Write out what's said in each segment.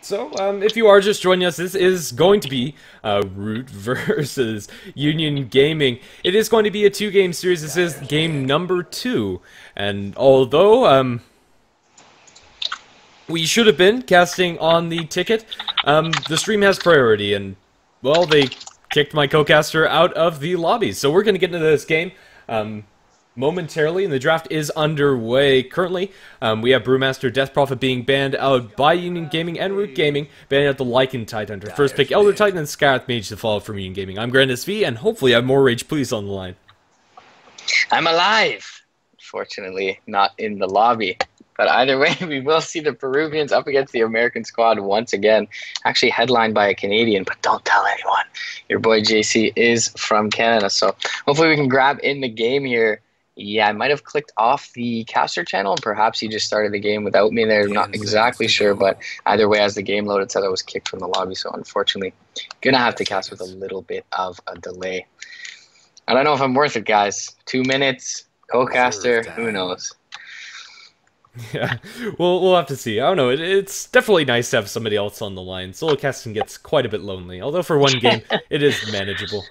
So, if you are just joining us, this is going to be Root versus Union Gaming. It is going to be a two-game series. This is game number 2. And although we should have been casting on the ticket, the stream has priority. And, well, they kicked my co-caster out of the lobby. So we're going to get into this game momentarily, and the draft is underway currently. We have Brewmaster Death Prophet being banned out by Union Gaming and Root Gaming, banning out the Lycan Tidehunter. First pick Elder Titan and Scarlet Mage to follow from Union Gaming. I'm Grand SV, and hopefully I have more Rage Police on the line. I'm alive! Fortunately, not in the lobby. But either way, we will see the Peruvians up against the American squad once again. Actually headlined by a Canadian, but don't tell anyone. Your boy JC is from Canada, so hopefully we can grab in the game here. Yeah, I might have clicked off the caster channel, and perhaps he just started the game without me there. I'm not exactly sure, but either way, as the game loaded, it said I was kicked from the lobby, so unfortunately, gonna have to cast with a little bit of a delay. I don't know if I'm worth it, guys. 2 minutes, co-caster, who knows? Yeah, we'll have to see. I don't know. It's definitely nice to have somebody else on the line. Solo casting gets quite a bit lonely, although for one game, it is manageable.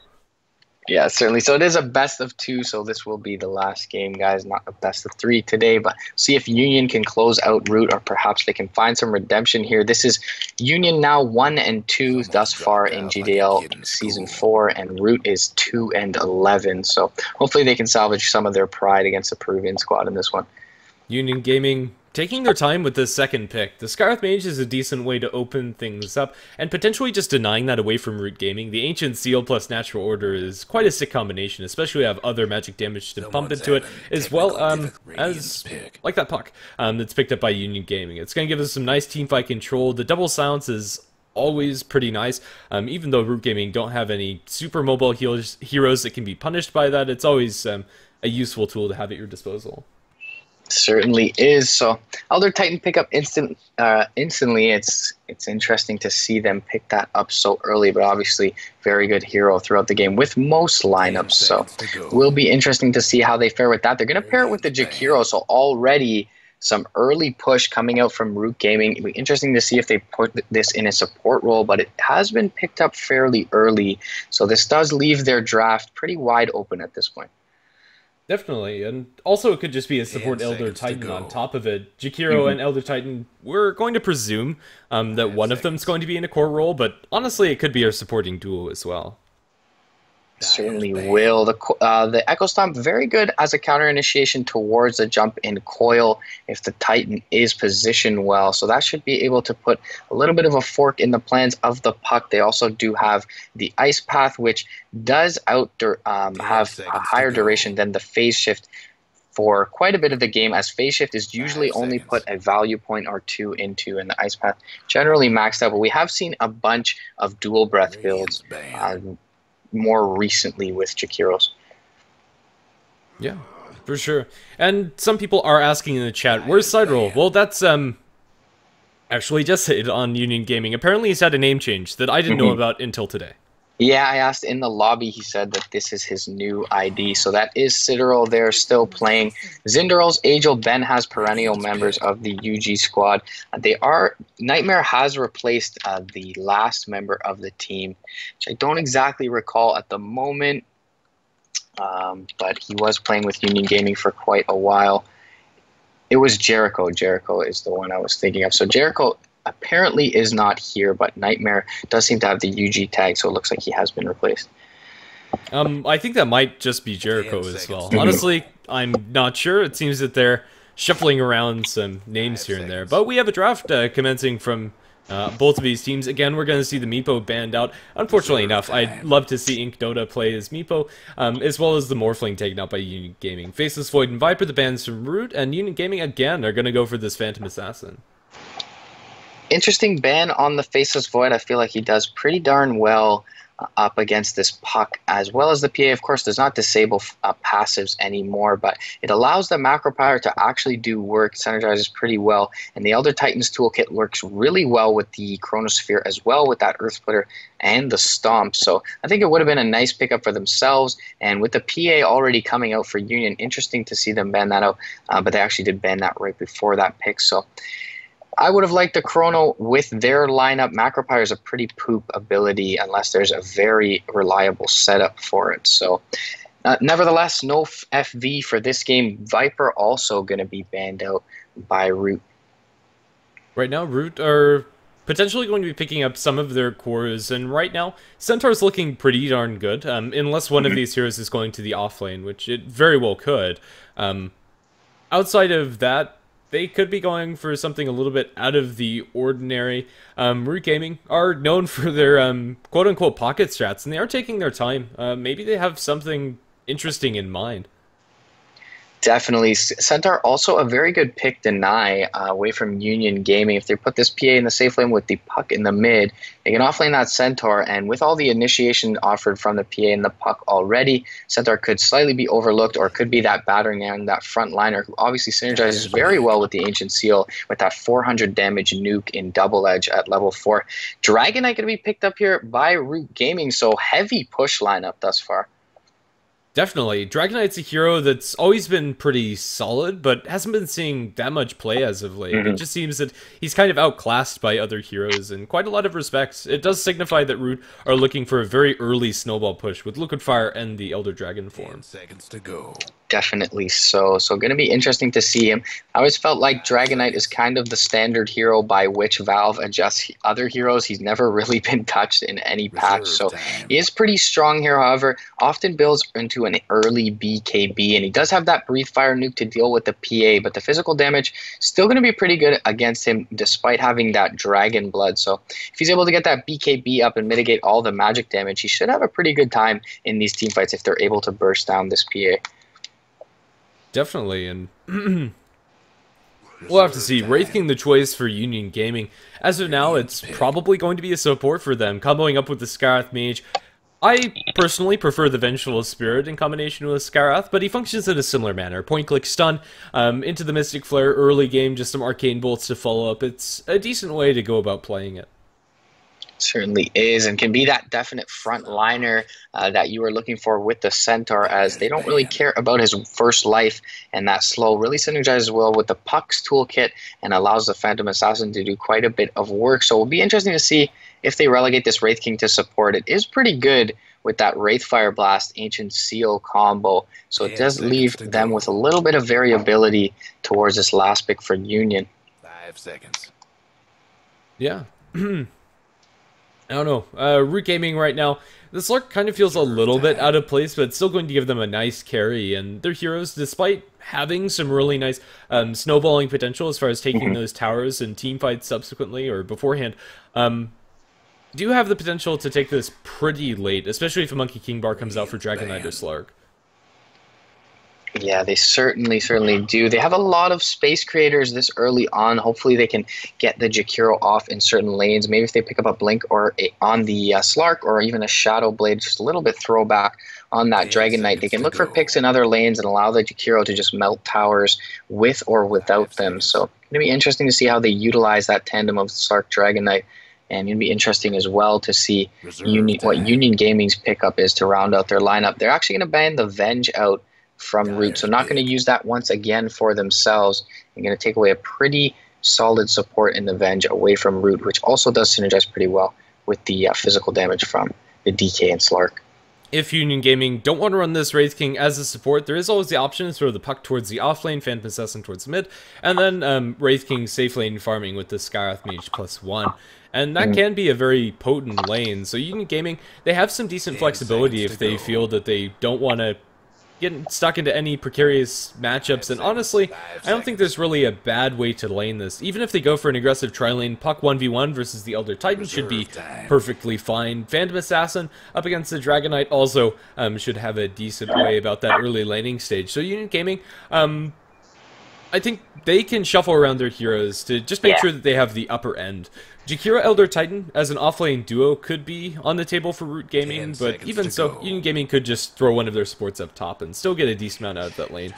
Yeah, certainly. So it is a best of 2, so this will be the last game, guys. Not a best of 3 today, but see if Union can close out Root, or perhaps they can find some redemption here. This is Union now 1-2 thus far in JDL Season 4, and Root is 2-11. So hopefully they can salvage some of their pride against the Peruvian squad in this one. Union Gaming taking their time with the second pick. The Scarlet Mage is a decent way to open things up, and potentially just denying that away from Root Gaming. The Ancient Seal plus Natural Order is quite a sick combination, especially have other magic damage to pump into it, as well as, like that puck that's picked up by Union Gaming. It's going to give us some nice teamfight control. The double silence is always pretty nice, even though Root Gaming don't have any super mobile heroes that can be punished by that. It's always a useful tool to have at your disposal. Certainly is. So Elder Titan pick up instantly. It's interesting to see them pick that up so early, but obviously very good hero throughout the game with most lineups. So will be interesting to see how they fare with that. They're going to pair it with the Jakiro, so already some early push coming out from Root Gaming. It'll be interesting to see if they put this in a support role, but it has been picked up fairly early, so this does leave their draft pretty wide open at this point. Definitely, and also it could just be a support Elder Titan on top of it. Jakiro and Elder Titan, we're going to presume that one of them is going to be in a core role, but honestly it could be a supporting duo as well. Certainly will. The Echo Stomp, very good as a counter initiation towards a jump in coil if the Titan is positioned well. So that should be able to put a little bit of a fork in the plans of the puck. They also do have the Ice Path, which does have a higher duration than the Phase Shift for quite a bit of the game, as Phase Shift is usually only put a value point or 2 into, and the Ice Path generally maxed out. But we have seen a bunch of dual breath builds more recently with Jakiros. Yeah, for sure. And some people are asking in the chat, where's side roll? Well, that's actually just hit on Union Gaming. Apparently he's had a name change that I didn't know about until today. Yeah, I asked in the lobby. He said that this is his new ID. So that is Citadel. They're still playing. Zindarol's Angel Ben has perennial members of the UG squad. Nightmare has replaced the last member of the team, which I don't exactly recall at the moment. But he was playing with Union Gaming for quite a while. It was Jericho. Jericho is the one I was thinking of. So Jericho apparently is not here, but Nightmare does seem to have the UG tag, so it looks like he has been replaced. I think that might just be Jericho as well. Honestly, I'm not sure. It seems that they're shuffling around some names here and there. But we have a draft commencing from both of these teams. Again, we're going to see the Meepo banned out. Unfortunately enough, I'd love to see Ink Dota play as Meepo, as well as the Morphling taken out by Union Gaming. Faceless Void and Viper, the bans from Root, and Union Gaming again are going to go for this Phantom Assassin. Interesting ban on the Faceless Void. I feel like he does pretty darn well up against this puck, as well as the PA, of course, does not disable passives anymore, but it allows the macro power to actually do work, synergizes pretty well, and the Elder Titans toolkit works really well with the Chronosphere as well, with that Earth Splitter and the Stomp. So I think it would have been a nice pickup for themselves, and with the PA already coming out for Union, interesting to see them ban that out, but they actually did ban that right before that pick. So I would have liked the Chrono with their lineup. Macropyre is a pretty poop ability unless there's a very reliable setup for it. So, nevertheless, no FV for this game. Viper also going to be banned out by Root. Right now, Root are potentially going to be picking up some of their cores, and right now, Centaur's looking pretty darn good, unless one of these heroes is going to the offlane, which it very well could. Outside of that, they could be going for something a little bit out of the ordinary. Root Gaming are known for their quote-unquote pocket strats, and they are taking their time. Maybe they have something interesting in mind. Definitely. Centaur also a very good pick deny away from Union Gaming. If they put this PA in the safe lane with the puck in the mid, they can offlane that Centaur, and with all the initiation offered from the PA and the puck already, Centaur could slightly be overlooked or could be that battering ram, that front liner who obviously synergizes very well with the Ancient Seal with that 400 damage nuke in double edge at level 4. Dragonite going to be picked up here by Root Gaming, so heavy push lineup thus far. Definitely. Dragonite's a hero that's always been pretty solid, but hasn't been seeing that much play as of late. It just seems that he's kind of outclassed by other heroes in quite a lot of respects. It does signify that Root are looking for a very early snowball push with Liquid Fire and the Elder Dragon form. 10 seconds to go. Definitely so. So going to be interesting to see him. I always felt like Dragonite is kind of the standard hero by which Valve adjusts other heroes. He's never really been touched in any patch. So he is pretty strong here, however, often builds into an early BKB, and he does have that Breathe Fire nuke to deal with the PA, but the physical damage still going to be pretty good against him despite having that Dragon Blood. So if he's able to get that BKB up and mitigate all the magic damage, he should have a pretty good time in these team fights if they're able to burst down this PA. Definitely, and we'll have to see. Wraith King the choice for Union Gaming. As of now, it's probably going to be a support for them, comboing up with the Skarath Mage. I personally prefer the Vengeful Spirit in combination with Skarath, but he functions in a similar manner. Point-click stun, into the Mystic Flare early game, just some Arcane Bolts to follow up. It's a decent way to go about playing it. Certainly is, and can be that definite front liner that you were looking for with the Centaur, as they don't really care about his first life, and that slow really synergizes well with the Puck's toolkit and allows the Phantom Assassin to do quite a bit of work. So it'll be interesting to see if they relegate this Wraith King to support. It is pretty good with that Wraith Fire Blast Ancient Seal combo, so it does leave them with a little bit of variability towards this last pick for Union. 5 seconds. Yeah. I don't know. Root Gaming right now, the Slark kind of feels a little bit out of place, but it's still going to give them a nice carry. And their heroes, despite having some really nice snowballing potential as far as taking those towers and team fights subsequently or beforehand, do have the potential to take this pretty late, especially if a Monkey King bar comes out for Dragonite or Slark. Yeah, they certainly do. They have a lot of space creators this early on. Hopefully they can get the Jakiro off in certain lanes. Maybe if they pick up a Blink or on the Slark or even a Shadow Blade, just a little bit throwback on that Dragonite. They can look for picks in other lanes and allow the Jakiro to just melt towers with or without them. So it's going to be interesting to see how they utilize that tandem of Slark Dragonite. And it'll be interesting as well to see what Union Gaming's pickup is to round out their lineup. They're actually going to ban the Venge out from Root, so not going to use that once again for themselves. They're going to take away a pretty solid support in the Venge away from Root, which also does synergize pretty well with the physical damage from the DK and Slark. If Union Gaming don't want to run this Wraith King as a support, there is always the option to throw the puck towards the offlane, Phantom Assassin towards the mid, and then Wraith King safe lane farming with the Skarath Mage +1. And that can be a very potent lane. So Union Gaming, they have some decent flexibility if they feel that they don't want to get stuck into any precarious matchups, and honestly, I don't think there's really a bad way to lane this. Even if they go for an aggressive tri-lane, Puck 1v1 versus the Elder Titan should be perfectly fine. Phantom Assassin up against the Dragonite also should have a decent way about that early laning stage. So Union Gaming, I think they can shuffle around their heroes to just make sure that they have the upper end. Jakiro Elder Titan as an offlane duo could be on the table for Root Gaming, but even so, Union Gaming could just throw one of their supports up top and still get a decent amount out of that lane.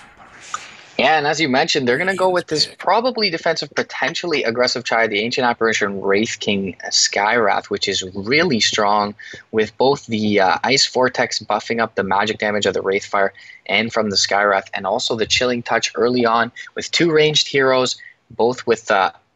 Yeah, and as you mentioned, they're going to go with this probably defensive, potentially aggressive try, the Ancient Apparition Wraith King Skywrath, which is really strong with both the Ice Vortex buffing up the magic damage of the Wraith Fire and from the Skywrath, and also the Chilling Touch early on with two ranged heroes, both with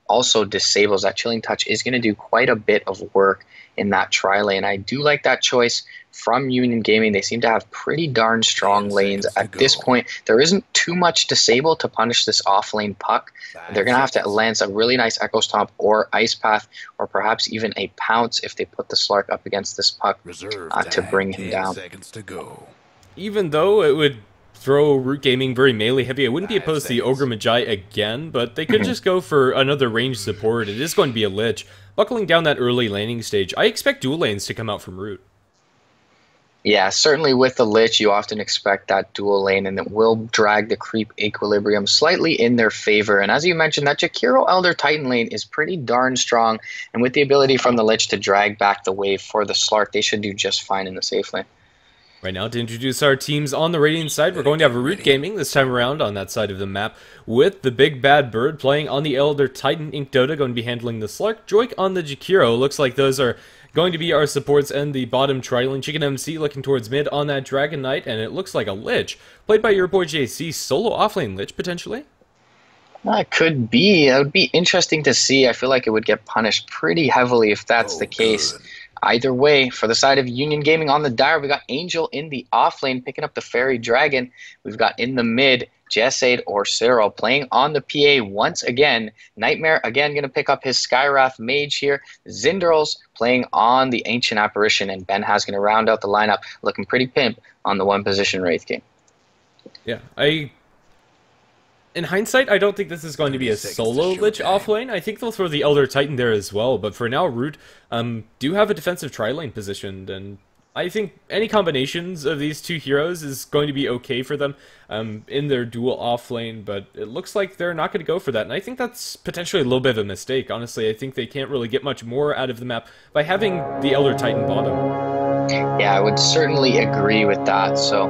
also disables. That Chilling Touch is going to do quite a bit of work in that tri-lane. I do like that choice from Union Gaming. They seem to have pretty darn strong lanes. At this point, there isn't too much disable to punish this off-lane puck. They're going to have to lance a really nice Echo Stomp or Ice Path, or perhaps even a Pounce if they put the Slark up against this puck to bring him down. Even though it would throw Root Gaming very melee heavy, I wouldn't be opposed to the Ogre Magi again, but they could just go for another ranged support. It is going to be a Lich. Buckling down that early laning stage, I expect dual lanes to come out from Root. Yeah, certainly with the Lich, you often expect that dual lane, and it will drag the creep equilibrium slightly in their favor. And as you mentioned, that Jakiro Elder Titan lane is pretty darn strong, and with the ability from the Lich to drag back the wave for the Slark, they should do just fine in the safe lane. Right now, to introduce our teams on the Radiant side, we're going to have a Root Gaming this time around on that side of the map, with the Big Bad Bird playing on the Elder Titan. Ink Dota going to be handling the Slark. Joik on the Jakiro. Looks like those are going to be our supports, and the bottom tri-lane. Chicken MC looking towards mid on that Dragon Knight, and it looks like a Lich, played by your boy JC, solo offlane Lich, potentially? It could be. It would be interesting to see. I feel like it would get punished pretty heavily if that's the case. Good. Either way, for the side of Union Gaming on the Dire, we got Angel in the offlane picking up the Fairy Dragon. We've got in the mid, Jesade or Cyril playing on the PA once again. Nightmare again going to pick up his Skywrath Mage here. Zinderals playing on the Ancient Apparition, and Ben has going to round out the lineup looking pretty pimp on the one position Wraith King. Yeah, in hindsight, I don't think this is going to be a solo Lich offlane. I think they'll throw the Elder Titan there as well, but for now, Root do have a defensive tri-lane positioned, and I think any combinations of these two heroes is going to be okay for them in their dual offlane, but it looks like they're not going to go for that, and I think that's potentially a little bit of a mistake. Honestly, I think they can't really get much more out of the map by having the Elder Titan bottom. Yeah, I would certainly agree with that, so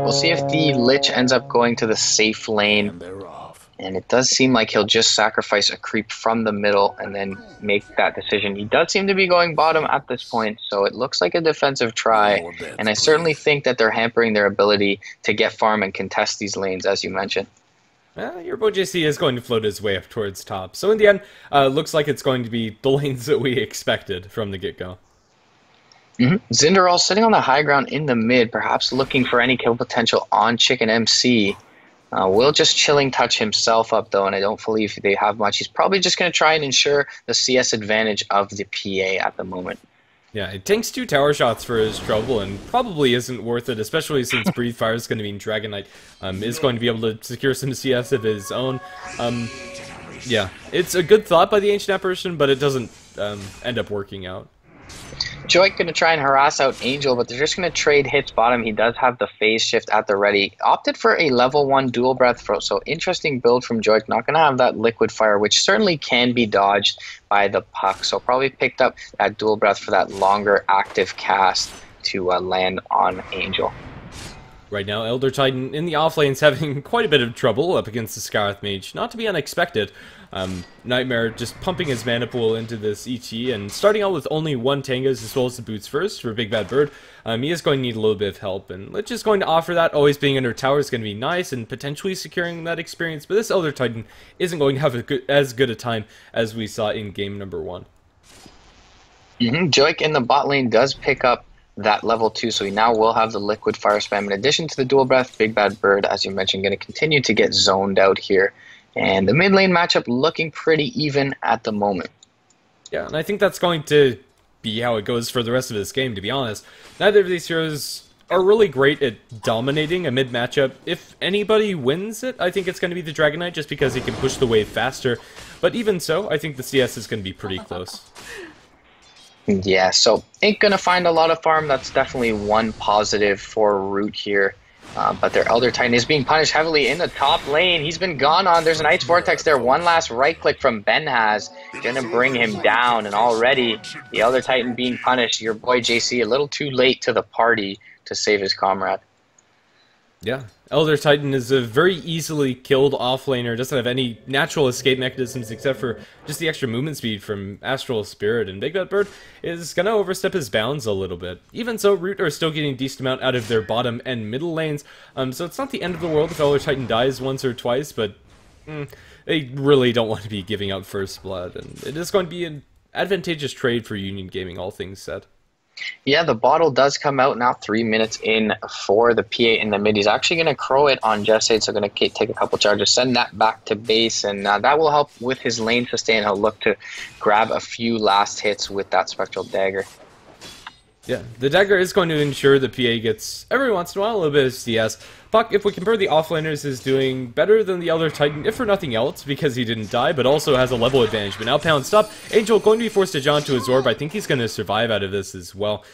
we'll see if the Lich ends up going to the safe lane. And it does seem like he'll just sacrifice a creep from the middle and then make that decision. He does seem to be going bottom at this point, so it looks like a defensive try. And I certainly think that they're hampering their ability to get farm and contest these lanes, as you mentioned. Your boy JC is going to float his way up towards top. So in the end, looks like it's going to be the lanes that we expected from the get-go. Zinderal sitting on the high ground in the mid, perhaps looking for any kill potential on Chicken MC. Will just Chilling Touch himself up, though, and I don't believe they have much. He's probably just going to try and ensure the CS advantage of the PA at the moment. Yeah, it tanks 2 tower shots for his trouble, and probably isn't worth it, especially since Breathe Fire is going to mean Dragon Knight is going to be able to secure some CS of his own. Yeah, it's a good thought by the Ancient Apparition, but it doesn't end up working out. Joik going to try and harass out Angel, but they're just going to trade hits bottom. He does have the phase shift at the ready. Opted for a level 1 dual breath throw, so interesting build from Joik. Not going to have that liquid fire, which certainly can be dodged by the puck. So probably picked up that dual breath for that longer active cast to land on Angel. Right now, Elder Titan in the offlane's having quite a bit of trouble up against the Skywrath Mage. Not to be unexpected. Nightmare just pumping his mana pool into this ET and starting out with only 1 Tangos as well as the boots first for Big Bad Bird. He is going to need a little bit of help, and Lich is going to offer that. Always being under tower is going to be nice and potentially securing that experience, but this Elder Titan isn't going to have as good a time as we saw in game number 1. Joik in the bot lane does pick up that level 2, so he now will have the liquid fire spam. In addition to the dual breath, Big Bad Bird, as you mentioned, going to continue to get zoned out here. And the mid lane matchup looking pretty even at the moment. Yeah, and I think that's going to be how it goes for the rest of this game, to be honest. Neither of these heroes are really great at dominating a mid matchup. If anybody wins it, I think it's going to be the Dragon Knight, just because he can push the wave faster. But even so, I think the CS is going to be pretty close. Yeah, so ain't going to find a lot of farm. That's definitely one positive for Root here. But their Elder Titan is being punished heavily in the top lane. He's been gone on. There's an Ice Vortex there. One last right click from Benhaz. Gonna bring him down. And already the Elder Titan being punished. Your boy JC a little too late to the party to save his comrade. Yeah, Elder Titan is a very easily killed offlaner, doesn't have any natural escape mechanisms except for just the extra movement speed from Astral Spirit, and Big Bad Bird is gonna overstep his bounds a little bit. Even so, Root are still getting a decent amount out of their bottom and middle lanes, so it's not the end of the world if Elder Titan dies once or twice, but They really don't want to be giving out first blood, and it is going to be an advantageous trade for Union Gaming, all things said. Yeah, the bottle does come out now 3 minutes in for the PA in the mid. He's actually going to crow it on Jesade, so going to take a couple charges, send that back to base, and that will help with his lane sustain. He'll look to grab a few last hits with that Spectral Dagger. Yeah, the dagger is going to ensure the PA gets, every once in a while, a little bit of CS. Puck, if we compare the offlaners, is doing better than the Elder Titan, if for nothing else, because he didn't die, but also has a level advantage. But now pounced up, Angel going to be forced to jump to his orb. I think he's going to survive out of this as well.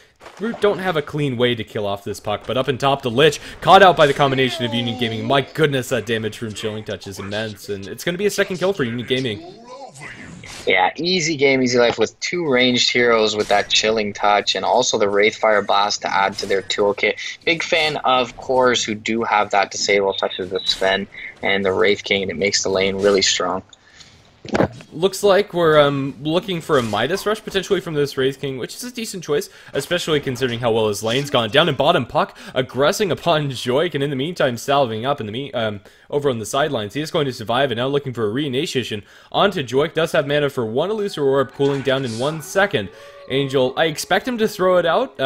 Root don't have a clean way to kill off this Puck, but up in top, the Lich, caught out by the combination of Union Gaming. My goodness, that damage from Chilling Touch is immense, and it's going to be a second kill for Union Gaming. Yeah, easy game, easy life with 2 ranged heroes with that Chilling Touch and also the Wraithfire Blast to add to their toolkit. Big fan of cores who do have that disable, such as the Sven and the Wraith King, and it makes the lane really strong. Looks like we're looking for a Midas Rush potentially from this Wraith King, which is a decent choice, especially considering how well his lane's gone. Down in bottom, Puck aggressing upon Joik, and in the meantime salving up in the over on the sidelines. He is going to survive, and now looking for a reinitiation onto Joik. Does have mana for 1 Elusive Orb, cooling down in 1 second. Angel, I expect him to throw it out,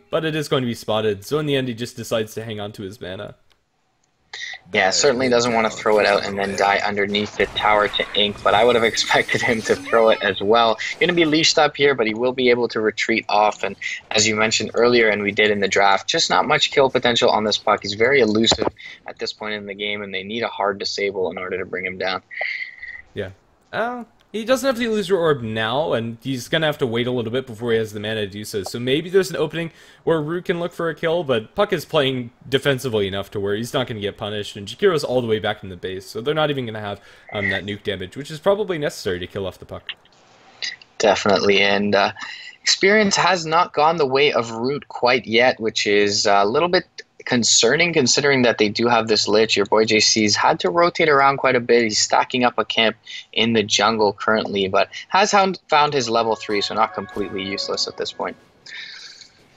but it is going to be spotted, so in the end he just decides to hang on to his mana. Yeah, certainly doesn't want to throw it out and then die underneath the tower to Ink, but I would have expected him to throw it as well. Going to be leashed up here, but he will be able to retreat off, and as you mentioned earlier, and we did in the draft, just not much kill potential on this Puck. He's very elusive at this point in the game, and they need a hard disable in order to bring him down. Yeah. He doesn't have the Illusory Orb now, and he's going to have to wait a little bit before he has the mana to do so. So maybe there's an opening where Root can look for a kill, but Puck is playing defensively enough to where he's not going to get punished, and Jakiro's all the way back in the base, so they're not even going to have that nuke damage, which is probably necessary to kill off the Puck. Definitely, and experience has not gone the way of Root quite yet, which is a little bit concerning considering that they do have this Lich. Your boy JC's had to rotate around quite a bit. He's stacking up a camp in the jungle currently, but has found his level 3, so not completely useless at this point.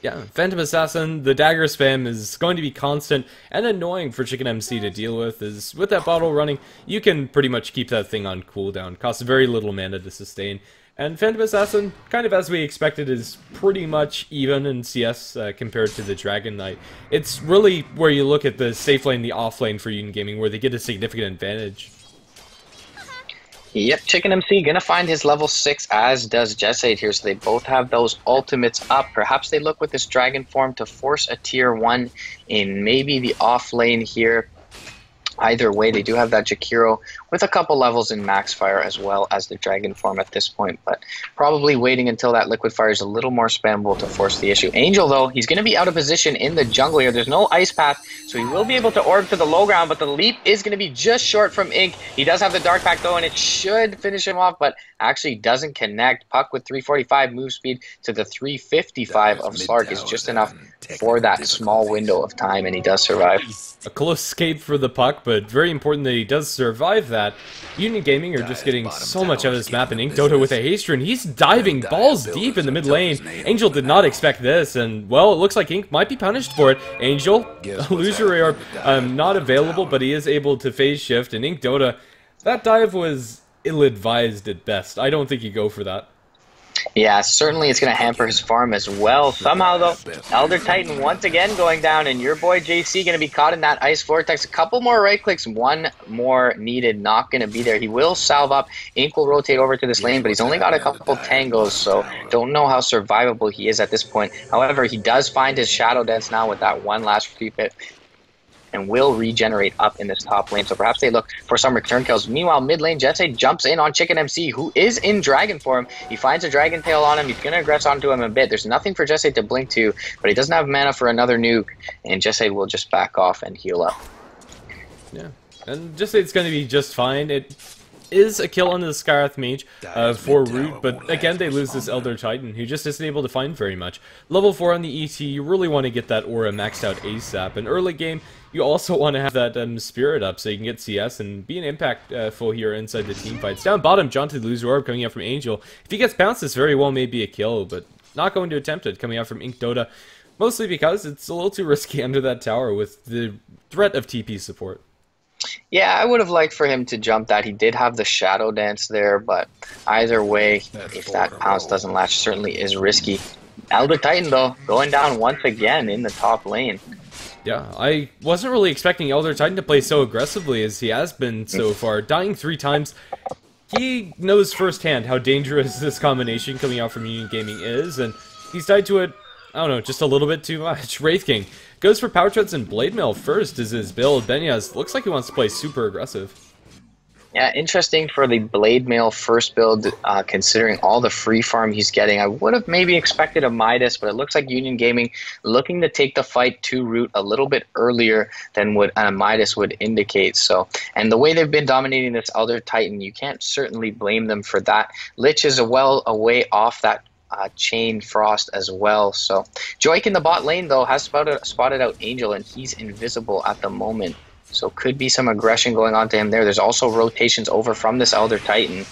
Yeah, Phantom Assassin, the dagger spam is going to be constant and annoying for Chicken MC to deal with. Is with that bottle running, you can pretty much keep that thing on cooldown. Costs very little mana to sustain. And Phantom Assassin, kind of as we expected, is pretty much even in CS compared to the Dragon Knight. It's really where you look at the safe lane, the off lane for Union Gaming, where they get a significant advantage. Yep, Chicken MC gonna find his level 6, as does Jesade here, so they both have those ultimates up. Perhaps they look with this Dragon form to force a tier 1 in maybe the off lane here. Either way, they do have that Jakiro with a couple levels in max fire as well as the dragon form at this point, but probably waiting until that liquid fire is a little more spammable to force the issue. Angel, though, he's going to be out of position in the jungle here. There's no ice path, so he will be able to orb to the low ground, but the leap is going to be just short from Ink. He does have the dark pack, though, and it should finish him off, but actually doesn't connect. Puck with 345 move speed to the 355 of Slark is just enough for that small window of time, and he does survive. A close escape for the Puck, but very important that he does survive that. Union Gaming are just getting so much out of this map, and Ink Dota with a haste rune. He's diving balls deep in the mid lane. Angel did not expect this, and well, it looks like Ink might be punished for it. Angel, illusory orb, not available, but he is able to phase shift, and Ink Dota, that dive was ill-advised at best. I don't think you go for that. Yeah, certainly it's going to hamper his farm as well. Somehow, though, Elder Titan once again going down, and your boy JC going to be caught in that Ice Vortex. A couple more right clicks, one more needed, not going to be there. He will salve up. Ink will rotate over to this lane, but he's only got a couple tangos, so don't know how survivable he is at this point. However, he does find his Shadow Dance now with that one last free pit, and will regenerate up in this top lane. So perhaps they look for some return kills. Meanwhile, mid lane, Jesade jumps in on Chicken MC, who is in Dragon form. He finds a Dragon Tail on him. He's going to aggress onto him a bit. There's nothing for Jesade to blink to, but he doesn't have mana for another nuke, and Jesade will just back off and heal up. Yeah, and Jesade's going to be just fine. It is a kill on the Scarth Mage for Root, but again, they lose this Elder Titan, who just isn't able to find very much. Level 4 on the ET, you really want to get that aura maxed out ASAP. In early game, you also want to have that Spirit up so you can get CS and be an impactful here inside the team fights. Down bottom, John to lose orb coming out from Angel. If he gets bounced, this very well may be a kill, but not going to attempt it coming out from Ink Dota, mostly because it's a little too risky under that tower with the threat of TP support. Yeah, I would have liked for him to jump that. He did have the Shadow Dance there, but either way, That's if 4 in that a pounce row. doesn't latch, certainly is risky. Elder Titan, though, going down once again in the top lane. Yeah, I wasn't really expecting Elder Titan to play so aggressively as he has been so far. Dying 3 times, he knows firsthand how dangerous this combination coming out from Union Gaming is, and he's died to it, I don't know, just a little bit too much. Wraith King goes for Power Treads and Blade Mail first as his build. Benyaz looks like he wants to play super aggressive. Yeah, interesting for the Blade Mail first build, considering all the free farm he's getting. I would have maybe expected a Midas, but it looks like Union Gaming looking to take the fight to root a little bit earlier than what a Midas would indicate. So, and the way they've been dominating this Elder Titan, you can't certainly blame them for that. Lich is well away off that Chain Frost as well. So Joik in the bot lane, though, has spotted out Angel, and he's invisible at the moment. So could be some aggression going on to him there. There's also rotations over from this Elder Titan.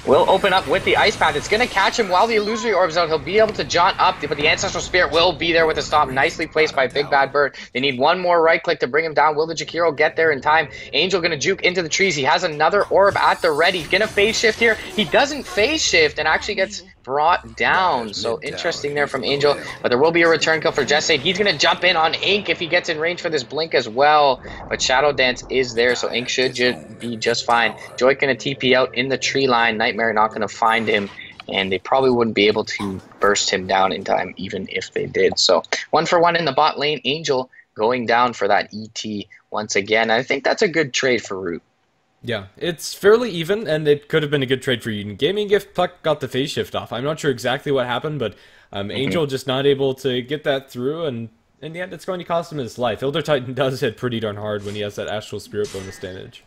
Will open up with the Ice Path. It's going to catch him while the Illusory Orb's out. He'll be able to jaunt up, but the Ancestral Spirit will be there with a stop. Nicely placed by Big Bad Bird. They need one more right click to bring him down. Will the Jakiro get there in time? Angel going to juke into the trees. He has another orb at the ready. Going to phase shift here. He doesn't phase shift and actually gets brought down. So interesting there from Angel, but there will be a return kill for Jesse. He's going to jump in on Ink if he gets in range for this blink as well, but Shadow Dance is there, so Ink should be just fine. Joy going to TP out in the tree line. Nightmare not going to find him, and they probably wouldn't be able to burst him down in time even if they did. So 1 for 1 in the bot lane. Angel going down for that ET once again. I think that's a good trade for Root. Yeah, it's fairly even, and it could have been a good trade for Union Gaming if Puck got the phase shift off. I'm not sure exactly what happened, but Angel just not able to get that through, and in the end it's going to cost him his life. Elder Titan does hit pretty darn hard when he has that Astral Spirit bonus damage.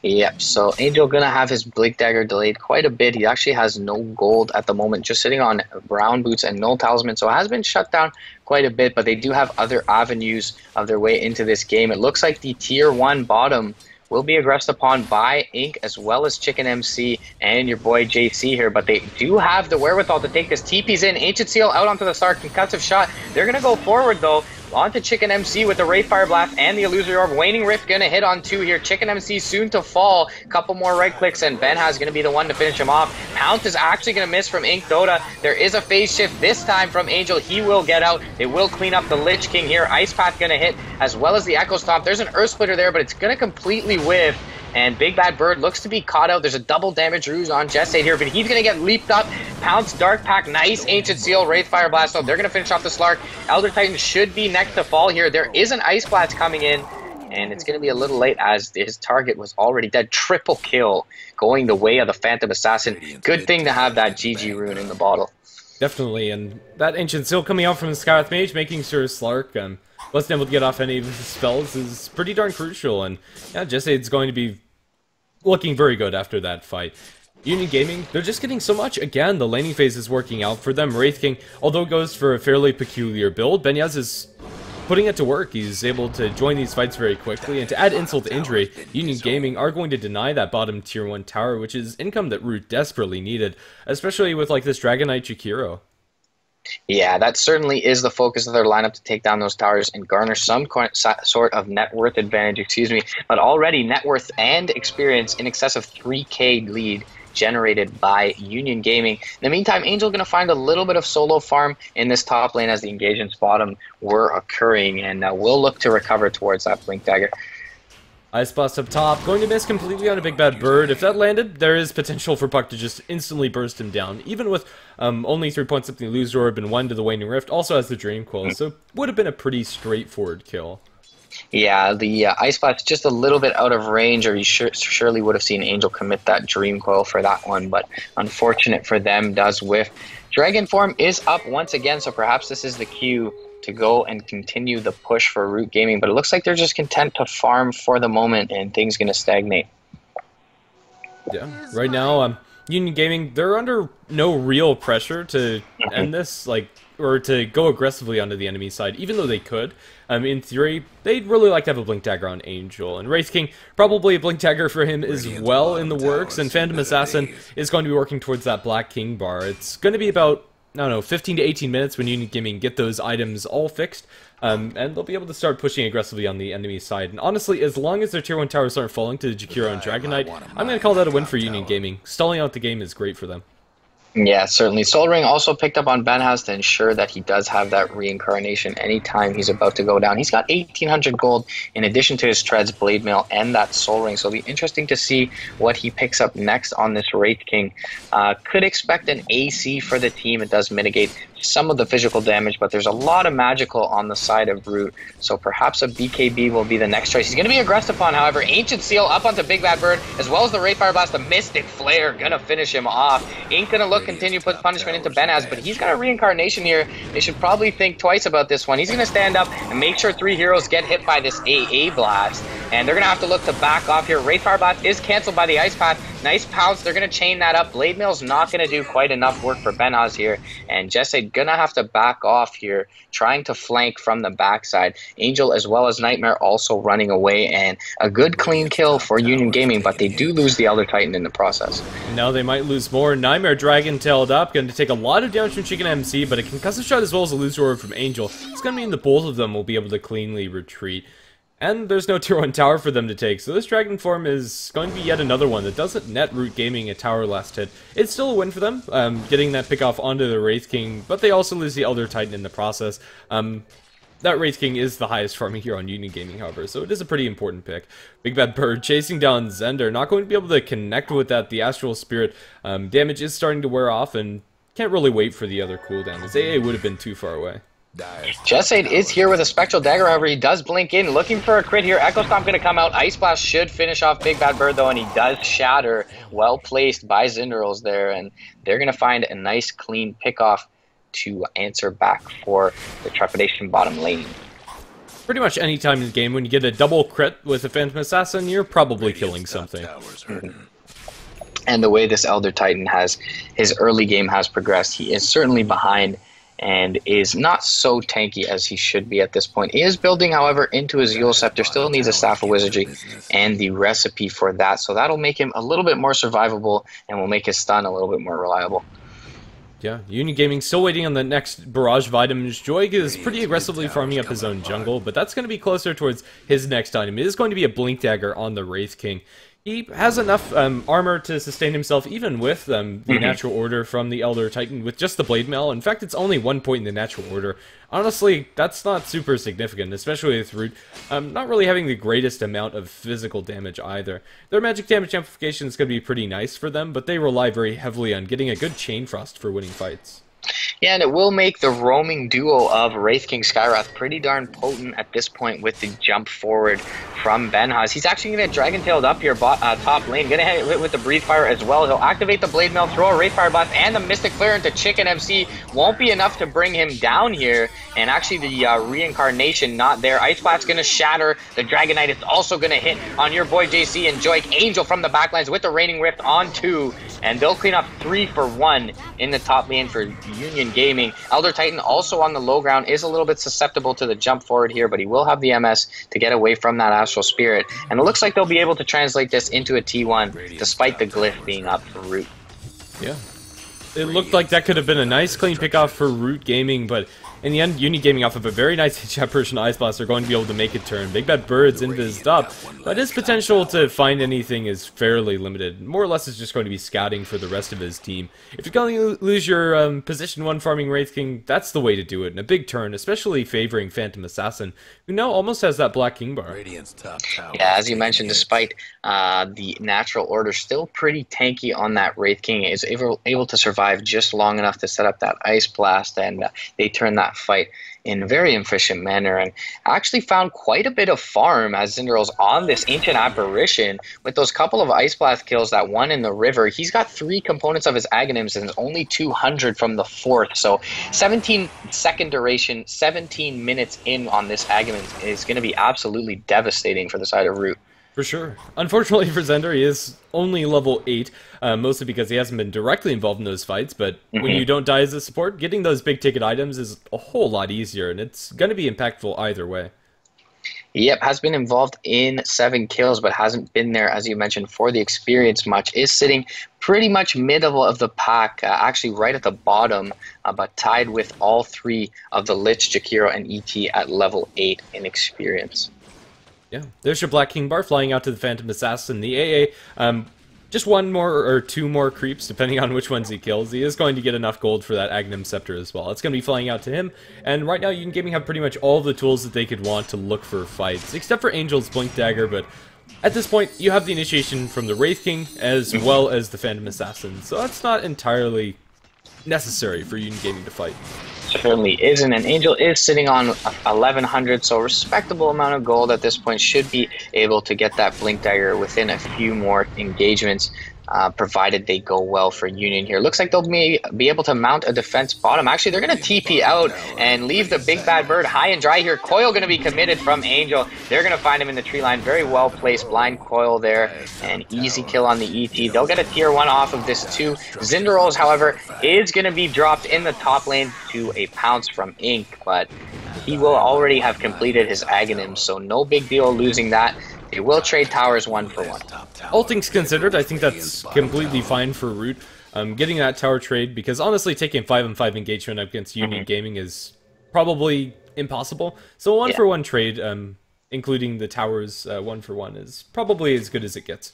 Yep, so Angel gonna have his Blink Dagger delayed quite a bit. He actually has no gold at the moment, just sitting on brown boots and no talisman, so it has been shut down quite a bit, but they do have other avenues of their way into this game. It looks like the tier 1 bottom will be aggressed upon by Ink as well as Chicken MC and your boy JC here, but they do have the wherewithal to take this. TP's in, Ancient Seal out onto the start, concussive shot. They're going to go forward though, onto Chicken MC with the Wraith Fire Blast and the Illusory Orb. Waning Rift going to hit on 2 here. Chicken MC soon to fall. Couple more right clicks and Benha's going to be the one to finish him off. Pounce is actually going to miss from Ink Dota. There is a phase shift this time from Angel. He will get out. They will clean up the Lich King here. Ice Path going to hit as well as the Echo Stomp. There's an Earth Splitter there, but it's going to completely whiff. And Big Bad Bird looks to be caught out. There's a double damage ruse on Jesse here, but he's going to get leaped up. Pounce, Dark Pack, nice Ancient Seal, Wraith Fire Blast. So they're going to finish off the Slark. Elder Titan should be next to fall here. There is an Ice Blast coming in, and it's going to be a little late as his target was already dead. Triple kill going the way of the Phantom Assassin. Good thing to have that GG rune in the bottle. Definitely, and that Ancient Seal coming out from the Skyrath Mage, making sure Slark wasn't able to get off any of his spells is pretty darn crucial, and yeah, Jesse's going to be looking very good after that fight. Union Gaming, they're just getting so much. Again, the laning phase is working out for them. Wraith King, although goes for a fairly peculiar build, Benyaz is putting it to work. He's able to join these fights very quickly, and to add insult to injury, Union Gaming are going to deny that bottom tier 1 tower, which is income that Root desperately needed, especially with like this Dragon Knight Jakiro. Yeah, that certainly is the focus of their lineup, to take down those towers and garner some sort of net worth advantage, but already net worth and experience in excess of 3k lead generated by Union Gaming. In the meantime, Angel going to find a little bit of solo farm in this top lane as the engagements bottom were occurring, and we'll look to recover towards that Blink Dagger. Ice Blast up top, going to miss completely on a Big Bad Bird. If that landed, there is potential for Puck to just instantly burst him down, even with only 3 points up the Illusory Orb and 1 to the Waning Rift. Also has the Dream Coil, so would have been a pretty straightforward kill. Yeah, the Ice Blast just a little bit out of range, or you surely would have seen Angel commit that Dream Coil for that one, but unfortunate for them, does whiff. Dragon Form is up once again, so perhaps this is the cue to go and continue the push for Root Gaming, but it looks like they're just content to farm for the moment, and things going to stagnate. Yeah, right now, Union Gaming, they're under no real pressure to end this, or to go aggressively onto the enemy side, even though they could. In theory, they'd really like to have a Blink Dagger on Angel, and Wraith King, probably a Blink Dagger for him as well in the works, and Phantom Assassin is going to be working towards that Black King bar. It's going to be about I don't know, 15 to 18 minutes when Union Gaming get those items all fixed, and they'll be able to start pushing aggressively on the enemy side. And honestly, as long as their tier 1 towers aren't falling to the Jakiro and Dragonite, I'm going to call that a win for Union Gaming. Stalling out the game is great for them. Yeah, certainly. Soul Ring also picked up on Benhaz to ensure that he does have that reincarnation anytime he's about to go down. He's got 1,800 gold in addition to his Treads, Blade Mail, and that Soul Ring. So it'll be interesting to see what he picks up next on this Wraith King. Could expect an AC for the team. It does mitigate some of the physical damage, but there's a lot of magical on the side of Root. So perhaps a BKB will be the next choice. He's going to be aggressed upon, however. Ancient Seal up onto Big Bad Bird, as well as the Wraith Fire Blast. The Mystic Flare going to finish him off. Ain't going to look continue put punishment into Benhaz, but he's got a reincarnation here. They should probably think twice about this one. He's going to stand up and make sure 3 heroes get hit by this AA Blast, and they're going to have to look to back off here. Wraith Fire Blast is canceled by the Ice Path. Nice pounce. They're going to chain that up. Blade Mail's not going to do quite enough work for Benhaz here, and Jesse going to have to back off here, trying to flank from the backside. Angel as well as Nightmare also running away, and a good clean kill for Union Gaming, but they do lose the Elder Titan in the process. Now they might lose more. Nightmare Dragon-tailed up, going to take a lot of damage from Chicken MC, but a concussive shot as well as a loser orb from Angel. It's going to mean that both of them will be able to cleanly retreat. And there's no tier 1 tower for them to take, so this Dragon form is going to be yet another one that doesn't net Root Gaming a tower last hit. It's still a win for them, getting that pick off onto the Wraith King, but they also lose the Elder Titan in the process. That Wraith King is the highest farming hero on Union Gaming, however, so it is a pretty important pick. Big Bad Bird chasing down Zender, not going to be able to connect with that. The Astral Spirit damage is starting to wear off, and can't really wait for the other cooldown, as AA would have been too far away. Jesade is here with a Spectral Dagger, however, he does blink in, looking for a crit here. Echo Stomp going to come out. Ice Blast should finish off Big Bad Bird, though, and he does shatter. Well placed by Zinderals there, and they're going to find a nice, clean pickoff to answer back for the Trepidation bottom lane. Pretty much any time in the game, when you get a double crit with a Phantom Assassin, you're probably killing something. And the way this Elder Titan has, his early game has progressed, he is certainly behind and is not so tanky as he should be at this point. He is building, however, into his Eul Scepter, still needs a Staff of Wizardry and the recipe for that, so that'll make him a little bit more survivable and will make his stun a little bit more reliable. Yeah, Union Gaming still waiting on the next barrage of items. Joig is pretty aggressively farming up his own jungle, but that's going to be closer towards his next item. It is going to be a Blink Dagger on the Wraith King. He has enough armor to sustain himself, even with the natural order from the Elder Titan, with just the Blade Mail. In fact, it's only 1 point in the natural order. Honestly, that's not super significant, especially with Root not really having the greatest amount of physical damage either. Their magic damage amplification is going to be pretty nice for them, but they rely very heavily on getting a good Chain Frost for winning fights. Yeah, and it will make the roaming duo of Wraith King Skywrath pretty darn potent at this point with the jump forward from Benhaz. He's actually going to Dragon-tailed up here top lane. Going to hit with the Breathe Fire as well. He'll activate the Blade Mail, throw a Wraith Fire Blast, and the Mystic Flare into Chicken MC. Won't be enough to bring him down here. And actually the Reincarnation not there. Ice Blast's going to shatter. The Dragonite is also going to hit on your boy JC and Joik. Angel from the backlines with the Raining Rift on 2. And they'll clean up 3 for 1 in the top lane for Union Gaming. Elder Titan also on the low ground is a little bit susceptible to the jump forward here, but he will have the MS to get away from that Astral Spirit. And it looks like they'll be able to translate this into a T1 despite the glyph being up for Root. Yeah. It looked like that could have been a nice clean pickoff for Root Gaming, but in the end, Union Gaming off of a very nice hit Persian Ice Blast are going to be able to make a turn. Big Bad Bird's invised up, but his potential to find anything is fairly limited. More or less is just going to be scouting for the rest of his team. If you're going to lose your position 1 farming Wraith King, that's the way to do it in a big turn, especially favoring Phantom Assassin, who now almost has that Black King bar. Yeah, as you mentioned, despite the natural order still pretty tanky on that Wraith King, is able to survive just long enough to set up that Ice Blast, and they turn that fight in a very efficient manner, and actually found quite a bit of farm as Zinderals on this Ancient Apparition with those couple of Ice Blast kills, that one in the river. He's got 3 components of his Aghanims and only 200 from the 4th, so 17-second duration, 17 minutes in on this Aghanim is going to be absolutely devastating for the side of Root. For sure. Unfortunately for Zender, he is only level 8, mostly because he hasn't been directly involved in those fights, but when you don't die as a support, getting those big ticket items is a whole lot easier, and it's going to be impactful either way. Yep, has been involved in 7 kills, but hasn't been there, as you mentioned, for the experience much. Is sitting pretty much middle of the pack, actually right at the bottom, but tied with all 3 of the Lich, Jakiro, and ET at level 8 in experience. Yeah, there's your Black King Bar flying out to the Phantom Assassin. The AA, just 1 more or 2 more creeps, depending on which ones he kills. He is going to get enough gold for that Agnum Scepter as well. It's going to be flying out to him, and right now Union Gaming have pretty much all the tools that they could want to look for fights, except for Angel's Blink Dagger, but at this point, you have the initiation from the Wraith King, as well as the Phantom Assassin, so that's not entirely necessary for Union Gaming to fight. Certainly isn't, and Angel is sitting on 1100, so a respectable amount of gold at this point. Should be able to get that Blink Dagger within a few more engagements, provided they go well for Union here. Looks like they'll be able to mount a defense bottom. Actually, they're going to TP out and leave the big bad bird high and dry here. Coil going to be committed from Angel. They're going to find him in the tree line. Very well placed blind coil there, and easy kill on the ET. They'll get a tier 1 off of this too. Zindaros, however, is going to be dropped in the top lane to a pounce from Ink, but he will already have completed his Aghanim, so no big deal losing that. They will trade towers 1 for 1. All things considered, I think that's completely fine for Root. Getting that tower trade, because honestly, taking 5-on-5 engagement against Union Gaming is probably impossible. So 1 for 1 trade, including the towers 1 for 1, is probably as good as it gets.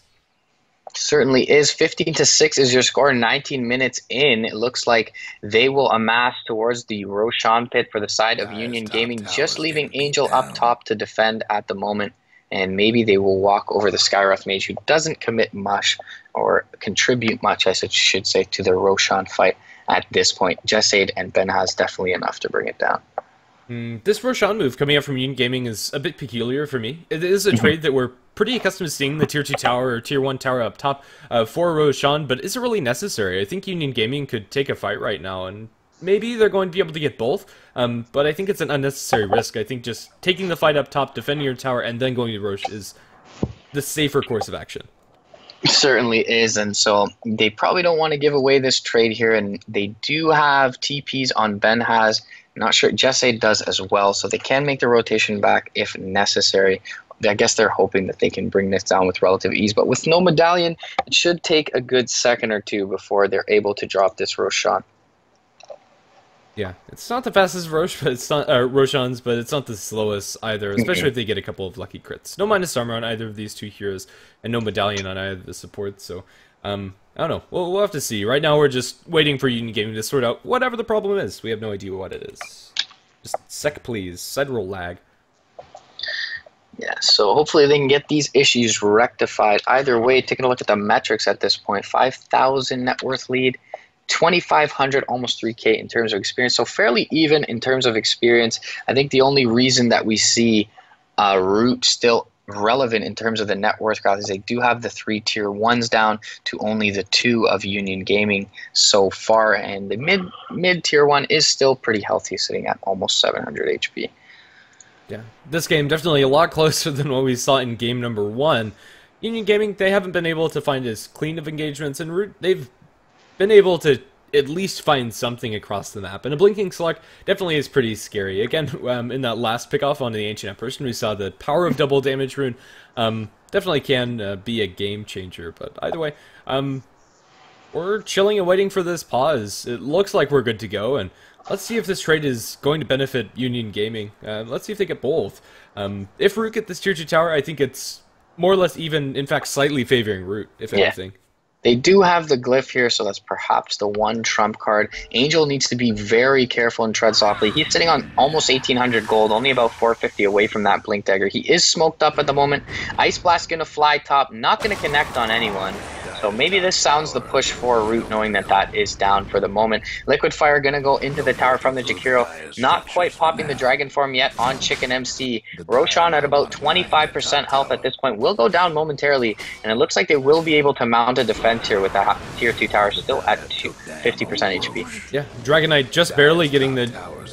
Certainly is. 15-6 is your score. 19 minutes in, it looks like they will amass towards the Roshan pit for the side of Union Gaming, just leaving Angel up top to defend at the moment. And maybe they will walk over the Skywrath Mage, who doesn't commit much or contribute much, I should say, to the Roshan fight at this point. Jesade and Ben has definitely enough to bring it down. This Roshan move coming out from Union Gaming is a bit peculiar for me. It is a trade that we're pretty accustomed to seeing, the tier 2 tower or tier 1 tower up top for Roshan, but is it really necessary? I think Union Gaming could take a fight right now, and maybe they're going to be able to get both, but I think it's an unnecessary risk. I think just taking the fight up top, defending your tower, and then going to Rosh is the safer course of action. Certainly is, and so they probably don't want to give away this trade here, and they do have TPs on Ben has. Not sure Jesade does as well, so they can make the rotation back if necessary. I guess they're hoping that they can bring this down with relative ease, but with no medallion, it should take a good second or 2 before they're able to drop this Roshan. Yeah, it's not the fastest Rosh, but it's not Roshans, but it's not the slowest either, especially if they get a couple of lucky crits. No minus armor on either of these 2 heroes, and no medallion on either of the supports, so I don't know. We'll have to see. Right now we're just waiting for Union Gaming to sort out whatever the problem is. We have no idea what it is. Just sec, please. Side roll lag. Yeah, so hopefully they can get these issues rectified. Either way, taking a look at the metrics at this point, 5,000 net worth lead, 2,500, almost 3K in terms of experience. So fairly even in terms of experience. I think the only reason that we see Root still relevant in terms of the net worth graph is they do have the 3 tier 1s down to only the 2 of Union Gaming so far, and the mid tier 1 is still pretty healthy, sitting at almost 700 HP. Yeah, this game definitely a lot closer than what we saw in game number 1. Union Gaming, they haven't been able to find as clean of engagements, and Root, they've been able to at least find something across the map. And a Blinking Select definitely is pretty scary. Again, in that last pickoff on the Ancient Apparition, we saw the power of double damage rune. Definitely can be a game changer, but either way, we're chilling and waiting for this pause. It looks like we're good to go, and let's see if this trade is going to benefit Union Gaming. Let's see if they get both. If Root get this tier 2 tower, I think it's more or less even, in fact, slightly favoring Root, if anything. They do have the glyph here, so that's perhaps the one trump card. Angel needs to be very careful and tread softly. He's sitting on almost 1,800 gold, only about 450 away from that Blink Dagger. He is smoked up at the moment. Ice Blast going to fly top, not going to connect on anyone. So maybe this sounds the push for Root, knowing that that is down for the moment. Liquid Fire going to go into the tower from the Jakiro. Not quite popping the Dragon Form yet on Chicken MC. Roshan at about 25% health at this point will go down momentarily, and it looks like they will be able to mount a defense here with that tier 2 tower still at 50% HP. Yeah, Dragon Knight just barely getting the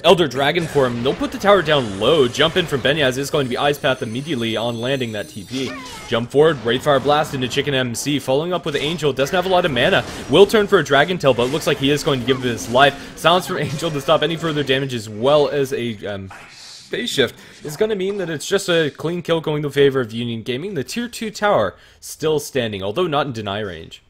Elder Dragon Form. They'll put the tower down low. Jump in from Benyaz is going to be Ice Path immediately on landing that TP. Jump forward, Wraithfire Blast into Chicken MC, following up with Angel. Doesn't have a lot of mana. Will turn for a Dragon Tail, but looks like he is going to give it his life. Silence from Angel to stop any further damage, as well as a phase shift is going to mean that it's just a clean kill going in favor of Union Gaming. The tier 2 tower still standing, although not in deny range.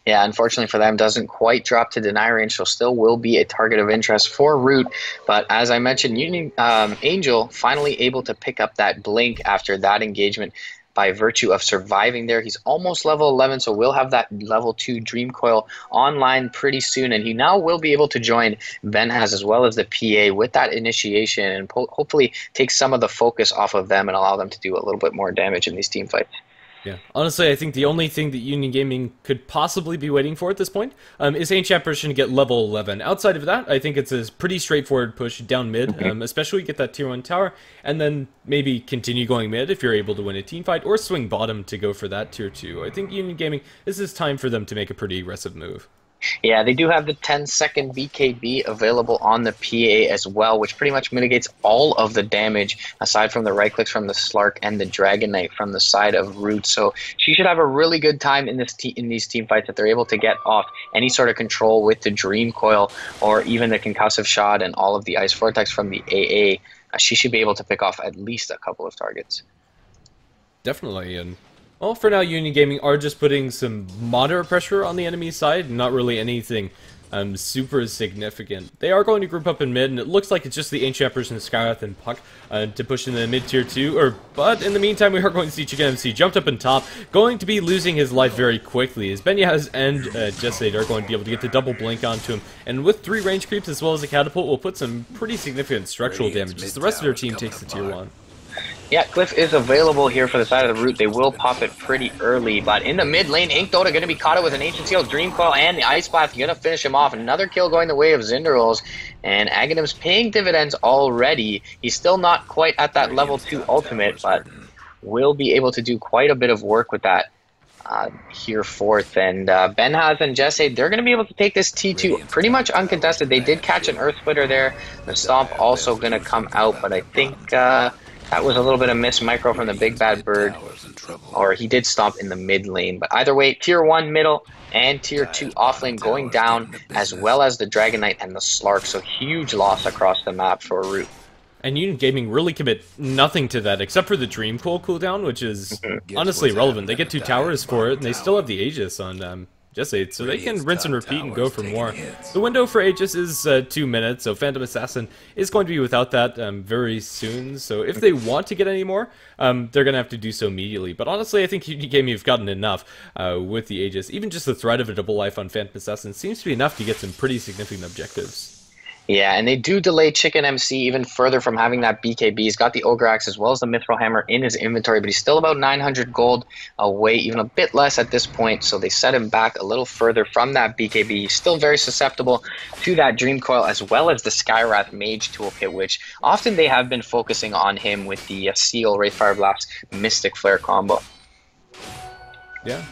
Yeah, unfortunately for them, doesn't quite drop to deny range, so still will be a target of interest for Root. But as I mentioned, Union Angel finally able to pick up that blink after that engagement by virtue of surviving there. He's almost level 11, so we'll have that level 2 Dream Coil online pretty soon, and he now will be able to join Benhaz as well as the PA with that initiation and hopefully take some of the focus off of them and allow them to do a little bit more damage in these team fights. Yeah, honestly, I think the only thing that Union Gaming could possibly be waiting for at this point is Ancient Apparition to get level 11. Outside of that, I think it's a pretty straightforward push down mid, especially get that tier 1 tower, and then maybe continue going mid if you're able to win a team fight, or swing bottom to go for that tier 2. I think Union Gaming, this is time for them to make a pretty aggressive move. Yeah, they do have the 10-second BKB available on the PA as well, which pretty much mitigates all of the damage aside from the right clicks from the Slark and the Dragon Knight from the side of Root. So she should have a really good time in these team fights if they're able to get off any sort of control with the Dream Coil or even the Concussive Shot and all of the Ice Vortex from the AA. She should be able to pick off at least a couple of targets. Definitely, and well, for now, Union Gaming are just putting some moderate pressure on the enemy side, not really anything super significant. They are going to group up in mid, and it looks like it's just the Ancient Apparition, Skywrath, and Puck to push in the mid tier 2. But in the meantime, we are going to see Chicken MC jumped up in top, going to be losing his life very quickly, as Benyaz and Jessade are going to be able to get the double blink onto him. And with 3 range creeps as well as a catapult, will put some pretty significant structural damage as the rest of their team takes the tier 1. Yeah, Cliff is available here for the side of the Root. They will pop it pretty early, but in the mid lane, Inkdota going to be caught up with an Ancient Seal, Dream Coil, and the Ice Blast going to finish him off. Another kill going the way of Zindaros, and Aghanim's paying dividends already. He's still not quite at that level 2 ultimate, but will be able to do quite a bit of work with that here forth. And Benhaz and Jesse, they're going to be able to take this T2 pretty much uncontested. They did catch an Earth Splitter there. The Stomp also going to come out, but I think that was a little bit of miss micro from the Big Bad Bird, or he did stomp in the mid lane. But either way, tier 1 middle and tier 2 off lane going down, as well as the Dragon Knight and the Slark. So huge loss across the map for Root. And Union Gaming really commit nothing to that, except for the Dream Coil cooldown, which is honestly irrelevant. They get 2 towers for it, and they still have the Aegis on Jessade, so they can rinse and repeat and go for more. The window for Aegis is 2 minutes, so Phantom Assassin is going to be without that very soon. So if they want to get any more, they're going to have to do so immediately. But honestly, I think Union Gaming have gotten enough with the Aegis. Even just the threat of a double life on Phantom Assassin seems to be enough to get some pretty significant objectives. Yeah, and they do delay Chicken MC even further from having that BKB. He's got the Ogre Axe as well as the Mithril Hammer in his inventory, but he's still about 900 gold away, even a bit less at this point, so they set him back a little further from that BKB. He's still very susceptible to that Dream Coil as well as the Skywrath Mage toolkit, which often they have been focusing on him with the Seal, Wraithfire Blast, Mystic Flare combo. Yeah.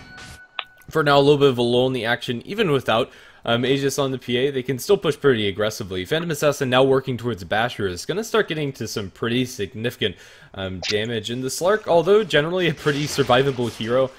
For now, a little bit of a lull in the action, even without Aegis on the PA, they can still push pretty aggressively. Phantom Assassin now working towards Basher is going to start getting to some pretty significant damage. And the Slark, although generally a pretty survivable hero,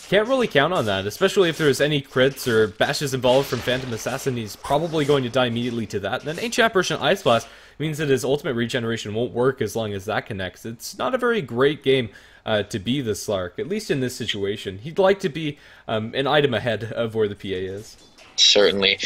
can't really count on that, especially if there's any crits or bashes involved from Phantom Assassin. He's probably going to die immediately to that. And then Ancient Apparition Ice Blast means that his ultimate regeneration won't work as long as that connects. It's not a very great game to be the Slark, at least in this situation. He'd like to be an item ahead of where the PA is. Certainly.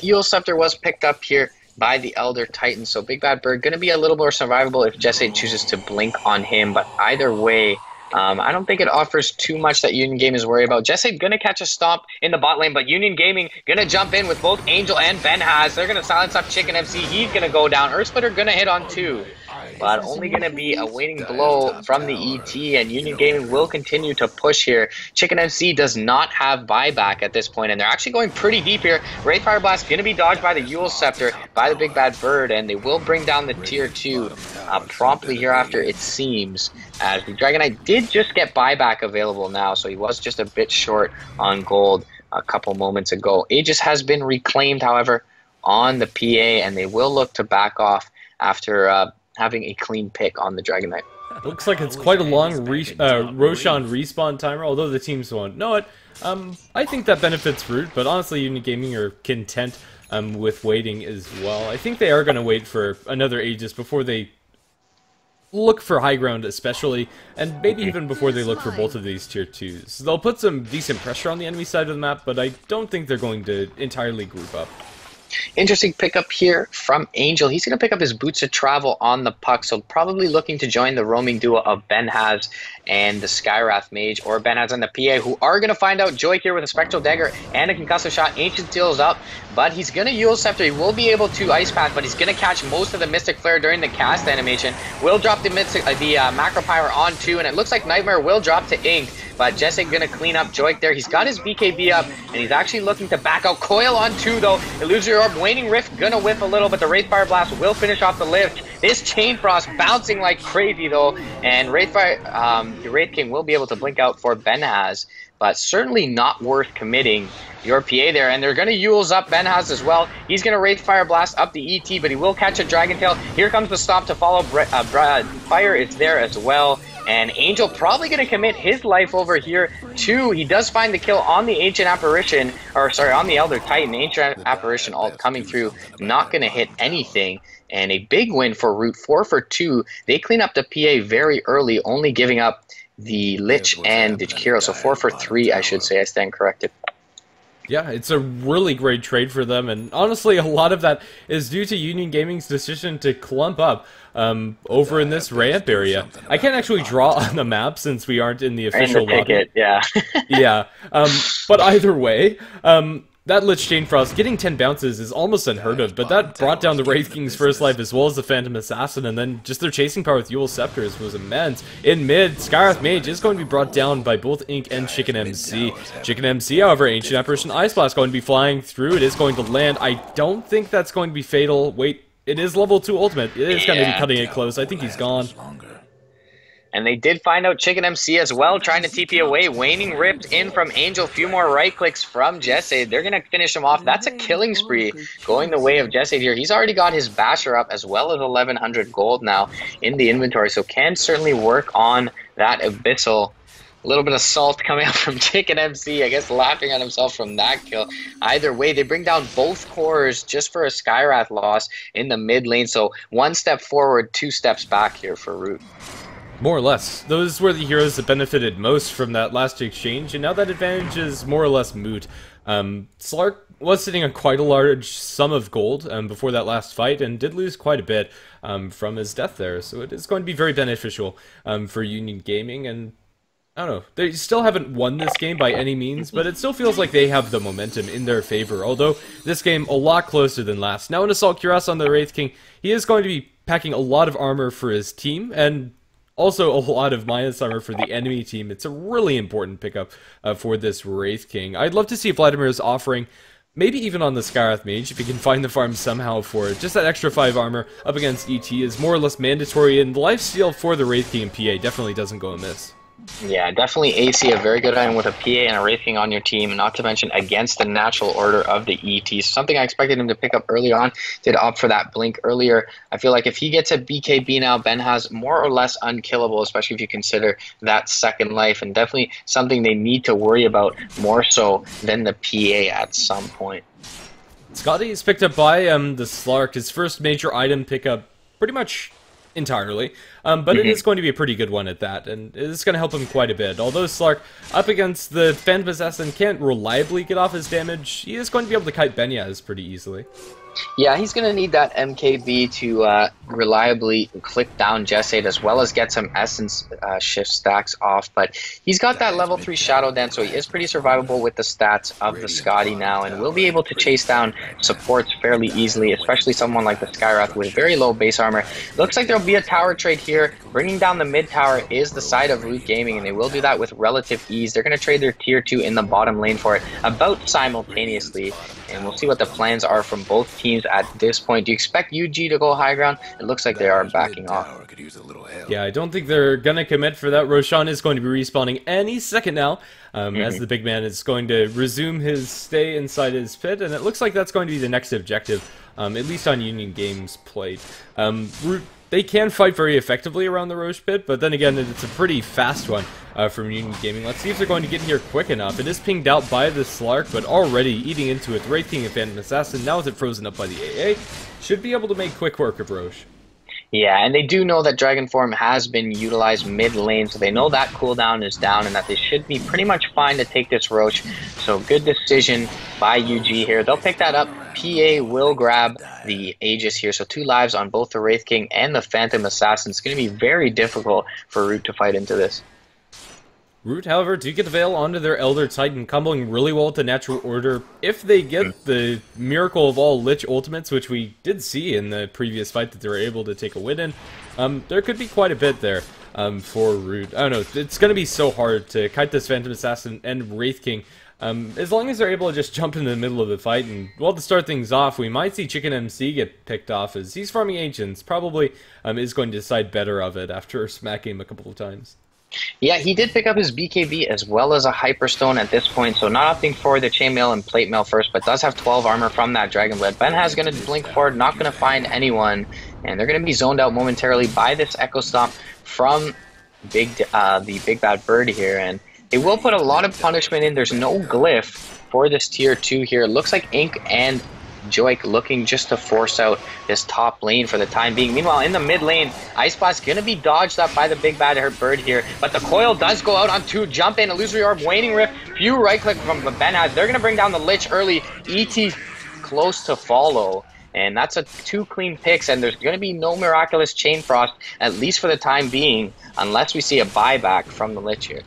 Eul Scepter was picked up here by the Elder Titan, so Big Bad Bird going to be a little more survivable if Jesse chooses to blink on him, but either way, I don't think it offers too much that Union Gaming is worried about. Jesse going to catch a stomp in the bot lane, but Union Gaming going to jump in with both Angel and Benhaz. They're going to silence up Chicken MC. He's going to go down. Earth Splitter going to hit on 2. But only going to be a waiting blow from the ET, and Union Gaming will continue to push here. Chicken MC does not have buyback at this point, and they're actually going pretty deep here. Wraithfire Blast going to be dodged by the Eul Scepter, by the Big Bad Bird, and they will bring down the tier 2 promptly hereafter, it seems, as the Dragon Knight did just get buyback available now, so he was just a bit short on gold a couple moments ago. Aegis has been reclaimed, however, on the PA, and they will look to back off after having a clean pick on the Dragon Knight. Looks like it's quite a long Roshan respawn timer, although the teams won't know it. I think that benefits Root, but honestly, Union Gaming are content with waiting as well. I think they are going to wait for another Aegis before they look for high ground especially, and maybe even before they look for both of these tier 2s. They'll put some decent pressure on the enemy side of the map, but I don't think they're going to entirely group up. Interesting pickup here from Angel. He's going to pick up his boots of travel on the puck, so probably looking to join the roaming duo of Benhaz and the Skywrath Mage, or Benhaz and the PA, who are going to find out Joy here with a Spectral Dagger and a Concussive Shot. Ancient seals up, but he's going to Eul Scepter. He will be able to Ice Path, but he's going to catch most of the Mystic Flare during the cast animation. Will drop the Macro Pyre on 2, and it looks like Nightmare will drop to Ink. But Jesse gonna clean up Joik there. He's got his BKB up, and he's actually looking to back out. Coil on 2, though. Illusory Orb, Waning Rift, gonna whiff a little, but the Wraithfire Blast will finish off the lift. This Chain Frost bouncing like crazy, though, and the Wraith King will be able to blink out for Benhaz, but certainly not worth committing your PA there. And they're gonna Eul's up Benhaz as well. He's gonna Wraithfire Blast up the ET, but he will catch a Dragon Tail. Here comes the stop to follow. Fire is there as well. And Angel probably going to commit his life over here, too. He does find the kill on the Ancient Apparition, or sorry, on the Elder Titan. Ancient Apparition ult coming through, not going to hit anything. And a big win for Root, 4 for 2. They clean up the PA very early, only giving up the Lich and the Kiro. So 4 for 3, I should say. I stand corrected. Yeah, it's a really great trade for them, and honestly, a lot of that is due to Union Gaming's decision to clump up over in this ramp area. I can't actually draw on the map since we aren't in the official lobby. Yeah. Yeah, but either way, that Lich Chain Frost getting 10 bounces is almost unheard of, but that brought down the Wraith King's first life as well as the Phantom Assassin, and then just their chasing power with Eul Scepters was immense. In mid, Skywrath Mage is going to be brought down by both Ink and Chicken MC. Chicken MC, however, Ancient Apparition Ice Blast going to be flying through. It is going to land. I don't think that's going to be fatal. Wait, it is level 2 ultimate. It is going to be cutting it close. I think he's gone. And they did find out Chicken MC as well, trying to TP away. Waning ripped in from Angel. Few more right clicks from Jesse. They're going to finish him off. That's a killing spree going the way of Jesse here. He's already got his Basher up as well as 1,100 gold now in the inventory. So can certainly work on that Abyssal. A little bit of salt coming out from Chicken MC, I guess laughing at himself from that kill. Either way, they bring down both cores just for a Skywrath loss in the mid lane. So 1 step forward, 2 steps back here for Root. More or less. Those were the heroes that benefited most from that last exchange, and now that advantage is more or less moot. Slark was sitting on quite a large sum of gold before that last fight, and did lose quite a bit from his death there, so it is going to be very beneficial for Union Gaming, and I don't know, they still haven't won this game by any means, but it still feels like they have the momentum in their favor, although this game a lot closer than last. Now an Assault Cuirass on the Wraith King, he is going to be packing a lot of armor for his team, and also a lot of minus armor for the enemy team. It's a really important pickup for this Wraith King. I'd love to see Vladimir's offering, maybe even on the Skywrath Mage, if he can find the farm somehow for it. Just that extra 5 armor up against ET is more or less mandatory, and the lifesteal for the Wraith King and PA definitely doesn't go amiss. Yeah, definitely AC, a very good item with a PA and a Wraith King on your team, not to mention against the natural order of the ET. Something I expected him to pick up early on, did opt for that blink earlier. I feel like if he gets a BKB now, Benhaz more or less unkillable, especially if you consider that second life, and definitely something they need to worry about more so than the PA at some point. Scotty is picked up by the Slark, his first major item pickup pretty much entirely, but it is going to be a pretty good one at that, and it's going to help him quite a bit. Although Slark, up against the Phantom Assassin, can't reliably get off his damage, he is going to be able to kite Benyaz pretty easily. Yeah, he's going to need that MKB to reliably click down Jesade as well as get some Essence shift stacks off. But he's got that level 3 Shadow Dance, so he is pretty survivable with the stats of the Scotty now, and will be able to chase down supports fairly easily, especially someone like the Skywrath with very low base armor. Looks like there'll be a tower trade here. Bringing down the mid tower is the side of Root Gaming, and they will do that with relative ease. They're going to trade their tier 2 in the bottom lane for it about simultaneously, and we'll see what the plans are from both teams at this point. Do you expect UG to go high ground? It looks like they are backing off. Yeah, I don't think they're going to commit for that. Roshan is going to be respawning any second now, as the big man is going to resume his stay inside his pit, and it looks like that's going to be the next objective, at least on Union Games plate. They can fight very effectively around the Roche pit, but then again, it's a pretty fast one from Union Gaming. Let's see if they're going to get here quick enough. It is pinged out by the Slark, but already eating into it. The Wraith King and Phantom Assassin, now with it frozen up by the AA, should be able to make quick work of Roche. Yeah, and they do know that Dragon Form has been utilized mid lane, so they know that cooldown is down and that they should be pretty much fine to take this Roach. So good decision by UG here. They'll pick that up. PA will grab the Aegis here. So 2 lives on both the Wraith King and the Phantom Assassin. It's going to be very difficult for Root to fight into this. Root, however, do get the Veil onto their Elder Titan, comboing really well with the Natural Order. If they get the Miracle of All Lich ultimates, which we did see in the previous fight that they were able to take a win in, there could be quite a bit there for Root. I don't know, it's going to be so hard to kite this Phantom Assassin and Wraith King. As long as they're able to just jump in the middle of the fight, and well, to start things off, we might see Chicken MC get picked off, as he's farming Ancients, probably is going to decide better of it after smacking him a couple of times. Yeah, he did pick up his BKB as well as a Hyperstone at this point, so not opting for the Chainmail and Plate Mail first, but does have 12 armor from that Dragon Blade. Benhaz going to blink forward, not going to find anyone, and they're going to be zoned out momentarily by this Echo Stomp from the Big Bad Bird here, and they will put a lot of punishment in. There's no glyph for this tier 2 here. It looks like Ink and Joik looking just to force out this top lane for the time being. Meanwhile, in the mid lane, Ice Blast going to be dodged up by the Big Bad Bird here, but the coil does go out on 2. Jump in, Illusory Orb, Waning Rift, few right click from Benhaz. They're going to bring down the Lich early. ET close to follow. And that's a 2 clean picks, and there's going to be no miraculous Chain Frost, at least for the time being, unless we see a buyback from the Lich here.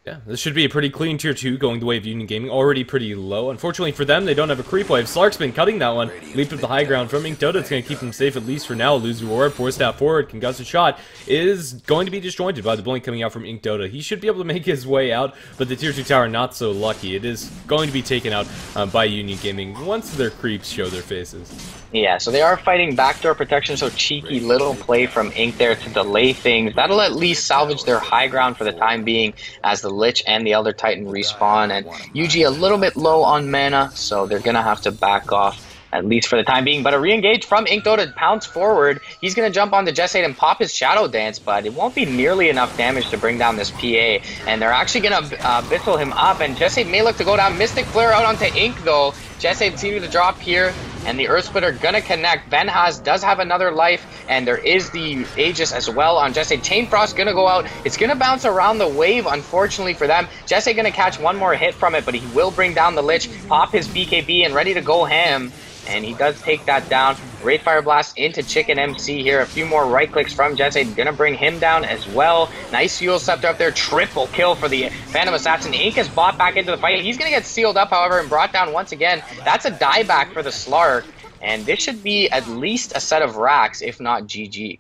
Yeah, this should be a pretty clean tier 2 going the way of Union Gaming, already pretty low. Unfortunately for them, they don't have a creep wave. Slark's been cutting that one, leaped up the high ground from Ink Dota. It's going to keep them safe, at least for now. Illusory Orb, forced out forward, concussive shot, is going to be disjointed by the blink coming out from Ink Dota. He should be able to make his way out, but the tier 2 tower not so lucky. It is going to be taken out by Union Gaming once their creeps show their faces. Yeah, so they are fighting backdoor protection, so cheeky little play from Ink there to delay things. That'll at least salvage their high ground for the time being as the Lich and the Elder Titan respawn. And UG a little bit low on mana, so they're going to have to back off at least for the time being. But a re-engage from Ink Dota, pounce forward. He's going to jump on the Jesseid and pop his Shadow Dance, but it won't be nearly enough damage to bring down this PA. And they're actually going to Bissell him up, and Jesseid may look to go down. Mystic Flare out onto Ink, though. Jesseid seems to drop here, and the Earth Splitter gonna connect. Benhaz does have another life, and there is the Aegis as well on Jesseid. Chain Frost gonna go out. It's gonna bounce around the wave, unfortunately for them. Jesseid gonna catch one more hit from it, but he will bring down the Lich, pop his BKB, and ready to go ham. And he does take that down. Wraithfire Blast into Chicken MC here. A few more right clicks from Jesseid. Gonna bring him down as well. Nice Fuel Scepter up there. Triple kill for the Phantom Assassin. Ink is bought back into the fight. He's gonna get sealed up, however, and brought down once again. That's a dieback for the Slark. And this should be at least a set of racks, if not GG.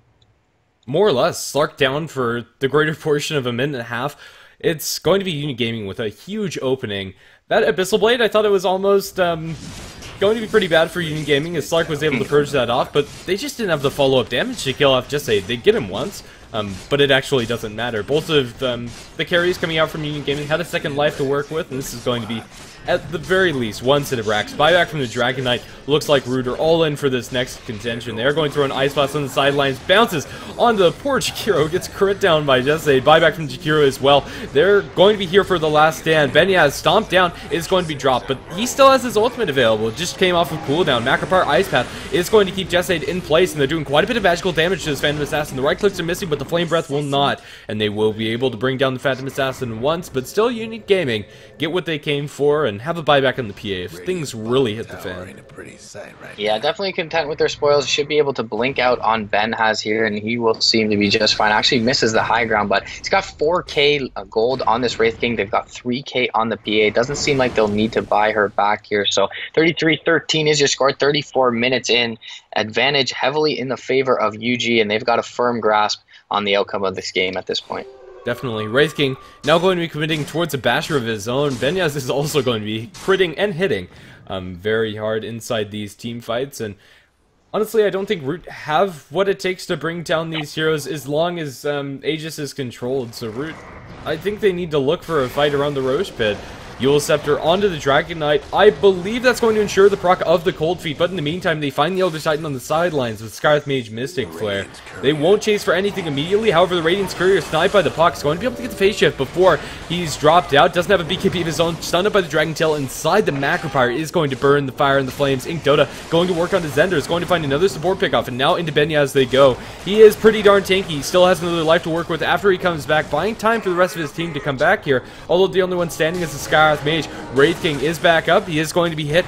More or less. Slark down for the greater portion of a minute and a half. It's going to be Union Gaming with a huge opening. That Abyssal Blade, I thought it was almost going to be pretty bad for Union Gaming, as Slark was able to purge that off, but they just didn't have the follow-up damage to kill off Jesseid. They get him once, but it actually doesn't matter. Both of the carries coming out from Union Gaming had a second life to work with, and this is going to be, at the very least, one set of racks. Buyback from the Dragon Knight. Looks like Root are all in for this next contention. They're going to throw an Ice Blast on the sidelines. Bounces onto the poor Jakiro. Gets crit down by Jesseid. Buyback from Jakiro as well. They're going to be here for the last stand. Benyaz stomped down. Is going to be dropped, but he still has his ultimate available. It just came off of cooldown. Macropar Ice Path is going to keep Jesseid in place, and they're doing quite a bit of magical damage to this Phantom Assassin. The right clicks are missing, but the Flame Breath will not, and they will be able to bring down the Phantom Assassin once, but still Union Gaming get what they came for and have a buyback on the PA if things really hit the fan. Yeah, definitely content with their spoils. Should be able to blink out on Benhaz here, and he will seem to be just fine. Actually misses the high ground, but he's got 4k gold on this Wraith King. They've got 3k on the PA. Doesn't seem like they'll need to buy her back here. So 33-13 is your score. 34 minutes in. Advantage heavily in the favor of UG, and they've got a firm grasp on the outcome of this game at this point. Definitely. Wraith King now going to be committing towards a basher of his own. Benyaz is also going to be critting and hitting very hard inside these team fights, and honestly, I don't think Root have what it takes to bring down these heroes as long as Aegis is controlled. So Root, I think they need to look for a fight around the Roche pit. Yule Scepter onto the Dragon Knight. I believe that's going to ensure the proc of the Cold Feet, but in the meantime, they find the Elder Titan on the sidelines with Scarlet Mage Mystic Flare. They won't chase for anything immediately, however, the Radiant's Courier sniped by the puck is going to be able to get the phase shift before he's dropped out. Doesn't have a BKB of his own, stunned up by the Dragon Tail inside the Macropyre, is going to burn the fire and the flames. Ink Dota going to work on his Zender, is going to find another support pickoff, and now into Benya as they go. He is pretty darn tanky, he still has another life to work with after he comes back, buying time for the rest of his team to come back here, although the only one standing is the Scarlet Mage. Wraith King is back up, he is going to be hit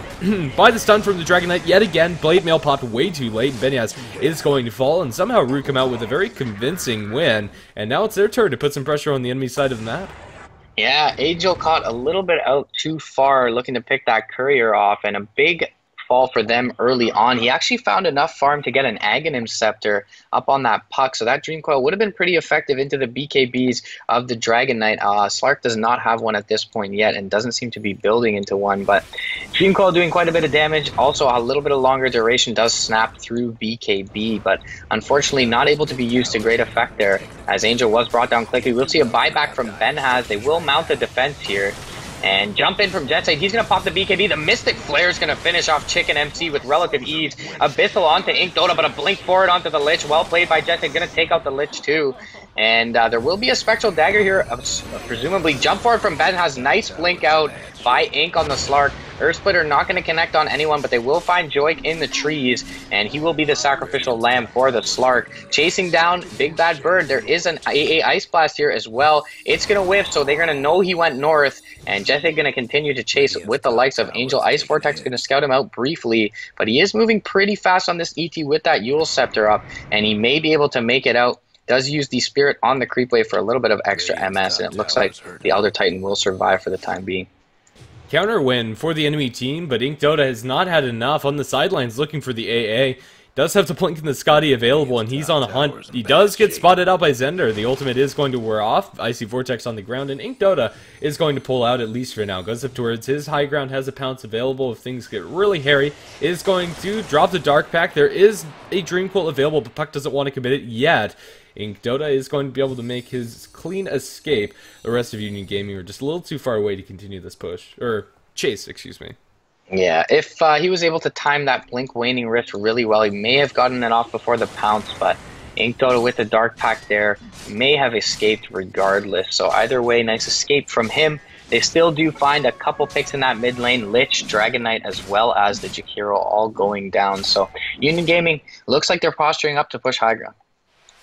by the stun from the Dragon Knight yet again. Blade Mail popped way too late, and Benyaz is going to fall, and somehow Root come out with a very convincing win, and now it's their turn to put some pressure on the enemy side of the map. Yeah, Angel caught a little bit out too far looking to pick that courier off, and a big fall for them early on. He actually found enough farm to get an Aghanim Scepter up on that puck, so that Dream Coil would have been pretty effective into the BKBs of the Dragon Knight. Slark does not have one at this point yet and doesn't seem to be building into one, but Dream Coil doing quite a bit of damage. Also, a little bit of longer duration does snap through BKB, but unfortunately not able to be used to great effect there, as Angel was brought down quickly. We'll see a buyback from Benhaz. They will mount the defense here. And jump in from Jetside. He's going to pop the BKB. The Mystic Flare is going to finish off Chicken MC with relative ease. Abyssal onto Ink Dota, but a blink forward onto the Lich. Well played by Jetside. Going to take out the Lich too. And there will be a Spectral Dagger here, presumably. Jump forward from Ben has nice blink out by Ink on the Slark. Earth Splitter not going to connect on anyone, but they will find Joik in the trees, and he will be the sacrificial lamb for the Slark. Chasing down Big Bad Bird, there is an AA Ice Blast here as well. It's going to whiff, so they're going to know he went north, and Jesse going to continue to chase with the likes of Angel. Ice Vortex going to scout him out briefly, but he is moving pretty fast on this ET with that Yule Scepter up, and he may be able to make it out. Does use the Spirit on the creep wave for a little bit of extra MS, and it looks like the Elder Titan will survive for the time being. Counter win for the enemy team, but Ink Dota has not had enough on the sidelines looking for the AA. Does have to blink in the Scotty available, and he's on a hunt. He does get spotted out by Zender. The ultimate is going to wear off. Icy Vortex on the ground, and Ink Dota is going to pull out, at least for now. Goes up towards his high ground, has a pounce available if things get really hairy. Is going to drop the Dark Pack. There is a Dream Quilt available, but Puck doesn't want to commit it yet. Ink Dota is going to be able to make his clean escape. The rest of Union Gaming are just a little too far away to continue this push. Or chase, excuse me. Yeah, if he was able to time that Blink Waning Rift really well, he may have gotten it off before the pounce, but Ink Dota with the Dark Pack there may have escaped regardless. So either way, nice escape from him. They still do find a couple picks in that mid lane, Lich, Dragon Knight, as well as the Jakiro all going down. So Union Gaming looks like they're posturing up to push high ground.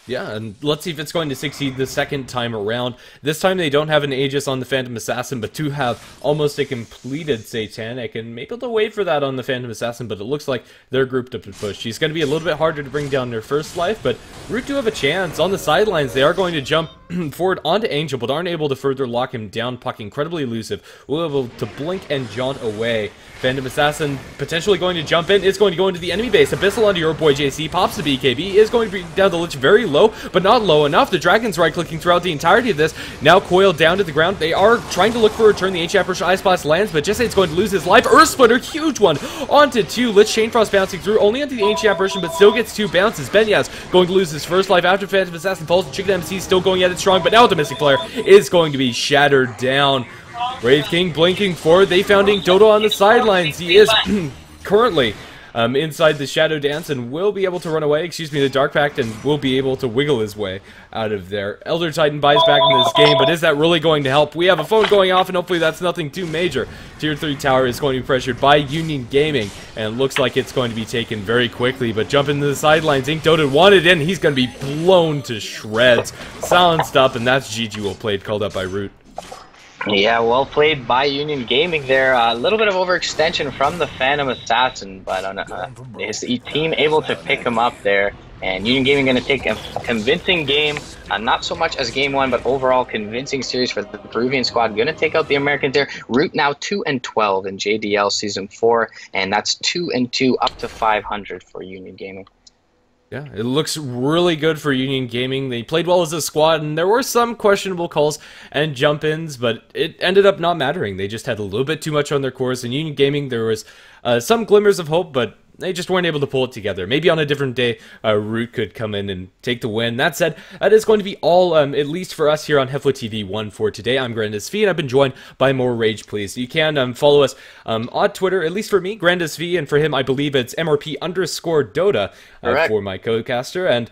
Yeah, and let's see if it's going to succeed the second time around. This time they don't have an Aegis on the Phantom Assassin, but do have almost a completed Satanic, and maybe they'll wait for that on the Phantom Assassin, but it looks like they're grouped up to push. She's going to be a little bit harder to bring down their first life, but Root do have a chance. On the sidelines, they are going to jump forward onto Angel, but aren't able to further lock him down. Puck incredibly elusive. Will be able to blink and jaunt away. Phantom Assassin potentially going to jump in. Is going to go into the enemy base. Abyssal onto your boy JC. Pops the BKB. Is going to bring down the Lich very low, but not low enough. The Dragon's right-clicking throughout the entirety of this. Now coiled down to the ground. They are trying to look for a return. The Ancient Apparition Ice Blast lands, but Jesse's going to lose his life. Earth Splitter, huge one. Onto two. Lich Chain Frost bouncing through. Only onto the Ancient Apparition, but still gets two bounces. Benyaz going to lose his first life after Phantom Assassin falls. Chicken MC still going at it strong, but now with the Mystic Flare is going to be shattered down. Wraith King blinking forward. They found Ink Dota on the sidelines. He is currently inside the Shadow Dance and will be able to run away, the Dark Pact, and will be able to wiggle his way out of there. Elder Titan buys back in this game, but is that really going to help? We have a phone going off, and hopefully that's nothing too major. Tier 3 tower is going to be pressured by Union Gaming, and it looks like it's going to be taken very quickly, but jump into the sidelines. Ink Dota wanted in. He's going to be blown to shreds. Silenced up, and that's GG well played, called up by Root. Yeah, well played by Union Gaming there. A little bit of overextension from the Phantom Assassin, but his team able to pick him up there. And Union Gaming going to take a convincing game, not so much as game one, but overall convincing series for the Peruvian squad. Going to take out the Americans there. Root now 2-12 in JDL Season 4, and that's 2-2 up to 500 for Union Gaming. Yeah, it looks really good for Union Gaming. They played well as a squad, and there were some questionable calls and jump-ins, but it ended up not mattering. They just had a little bit too much on their course. In Union Gaming, there was some glimmers of hope, but they just weren't able to pull it together. Maybe on a different day, Root could come in and take the win. That said, that is going to be all, at least for us here on HeflaTV 1 for today. I'm GrandisV, and I've been joined by more Rage Please. You can follow us on Twitter, at least for me, GrandisV, and for him, I believe it's MRP_Dota for my co-caster. And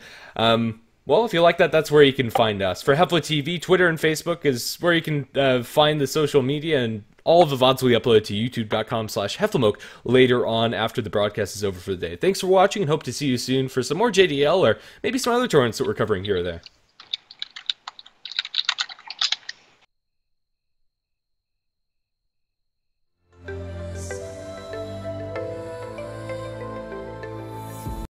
well, if you like that, that's where you can find us. For HeflaTV, Twitter and Facebook is where you can find the social media, and all of the VODs will be uploaded to youtube.com/HeflaMoke later on after the broadcast is over for the day. Thanks for watching, and hope to see you soon for some more JDL or maybe some other tournaments that we're covering here or there.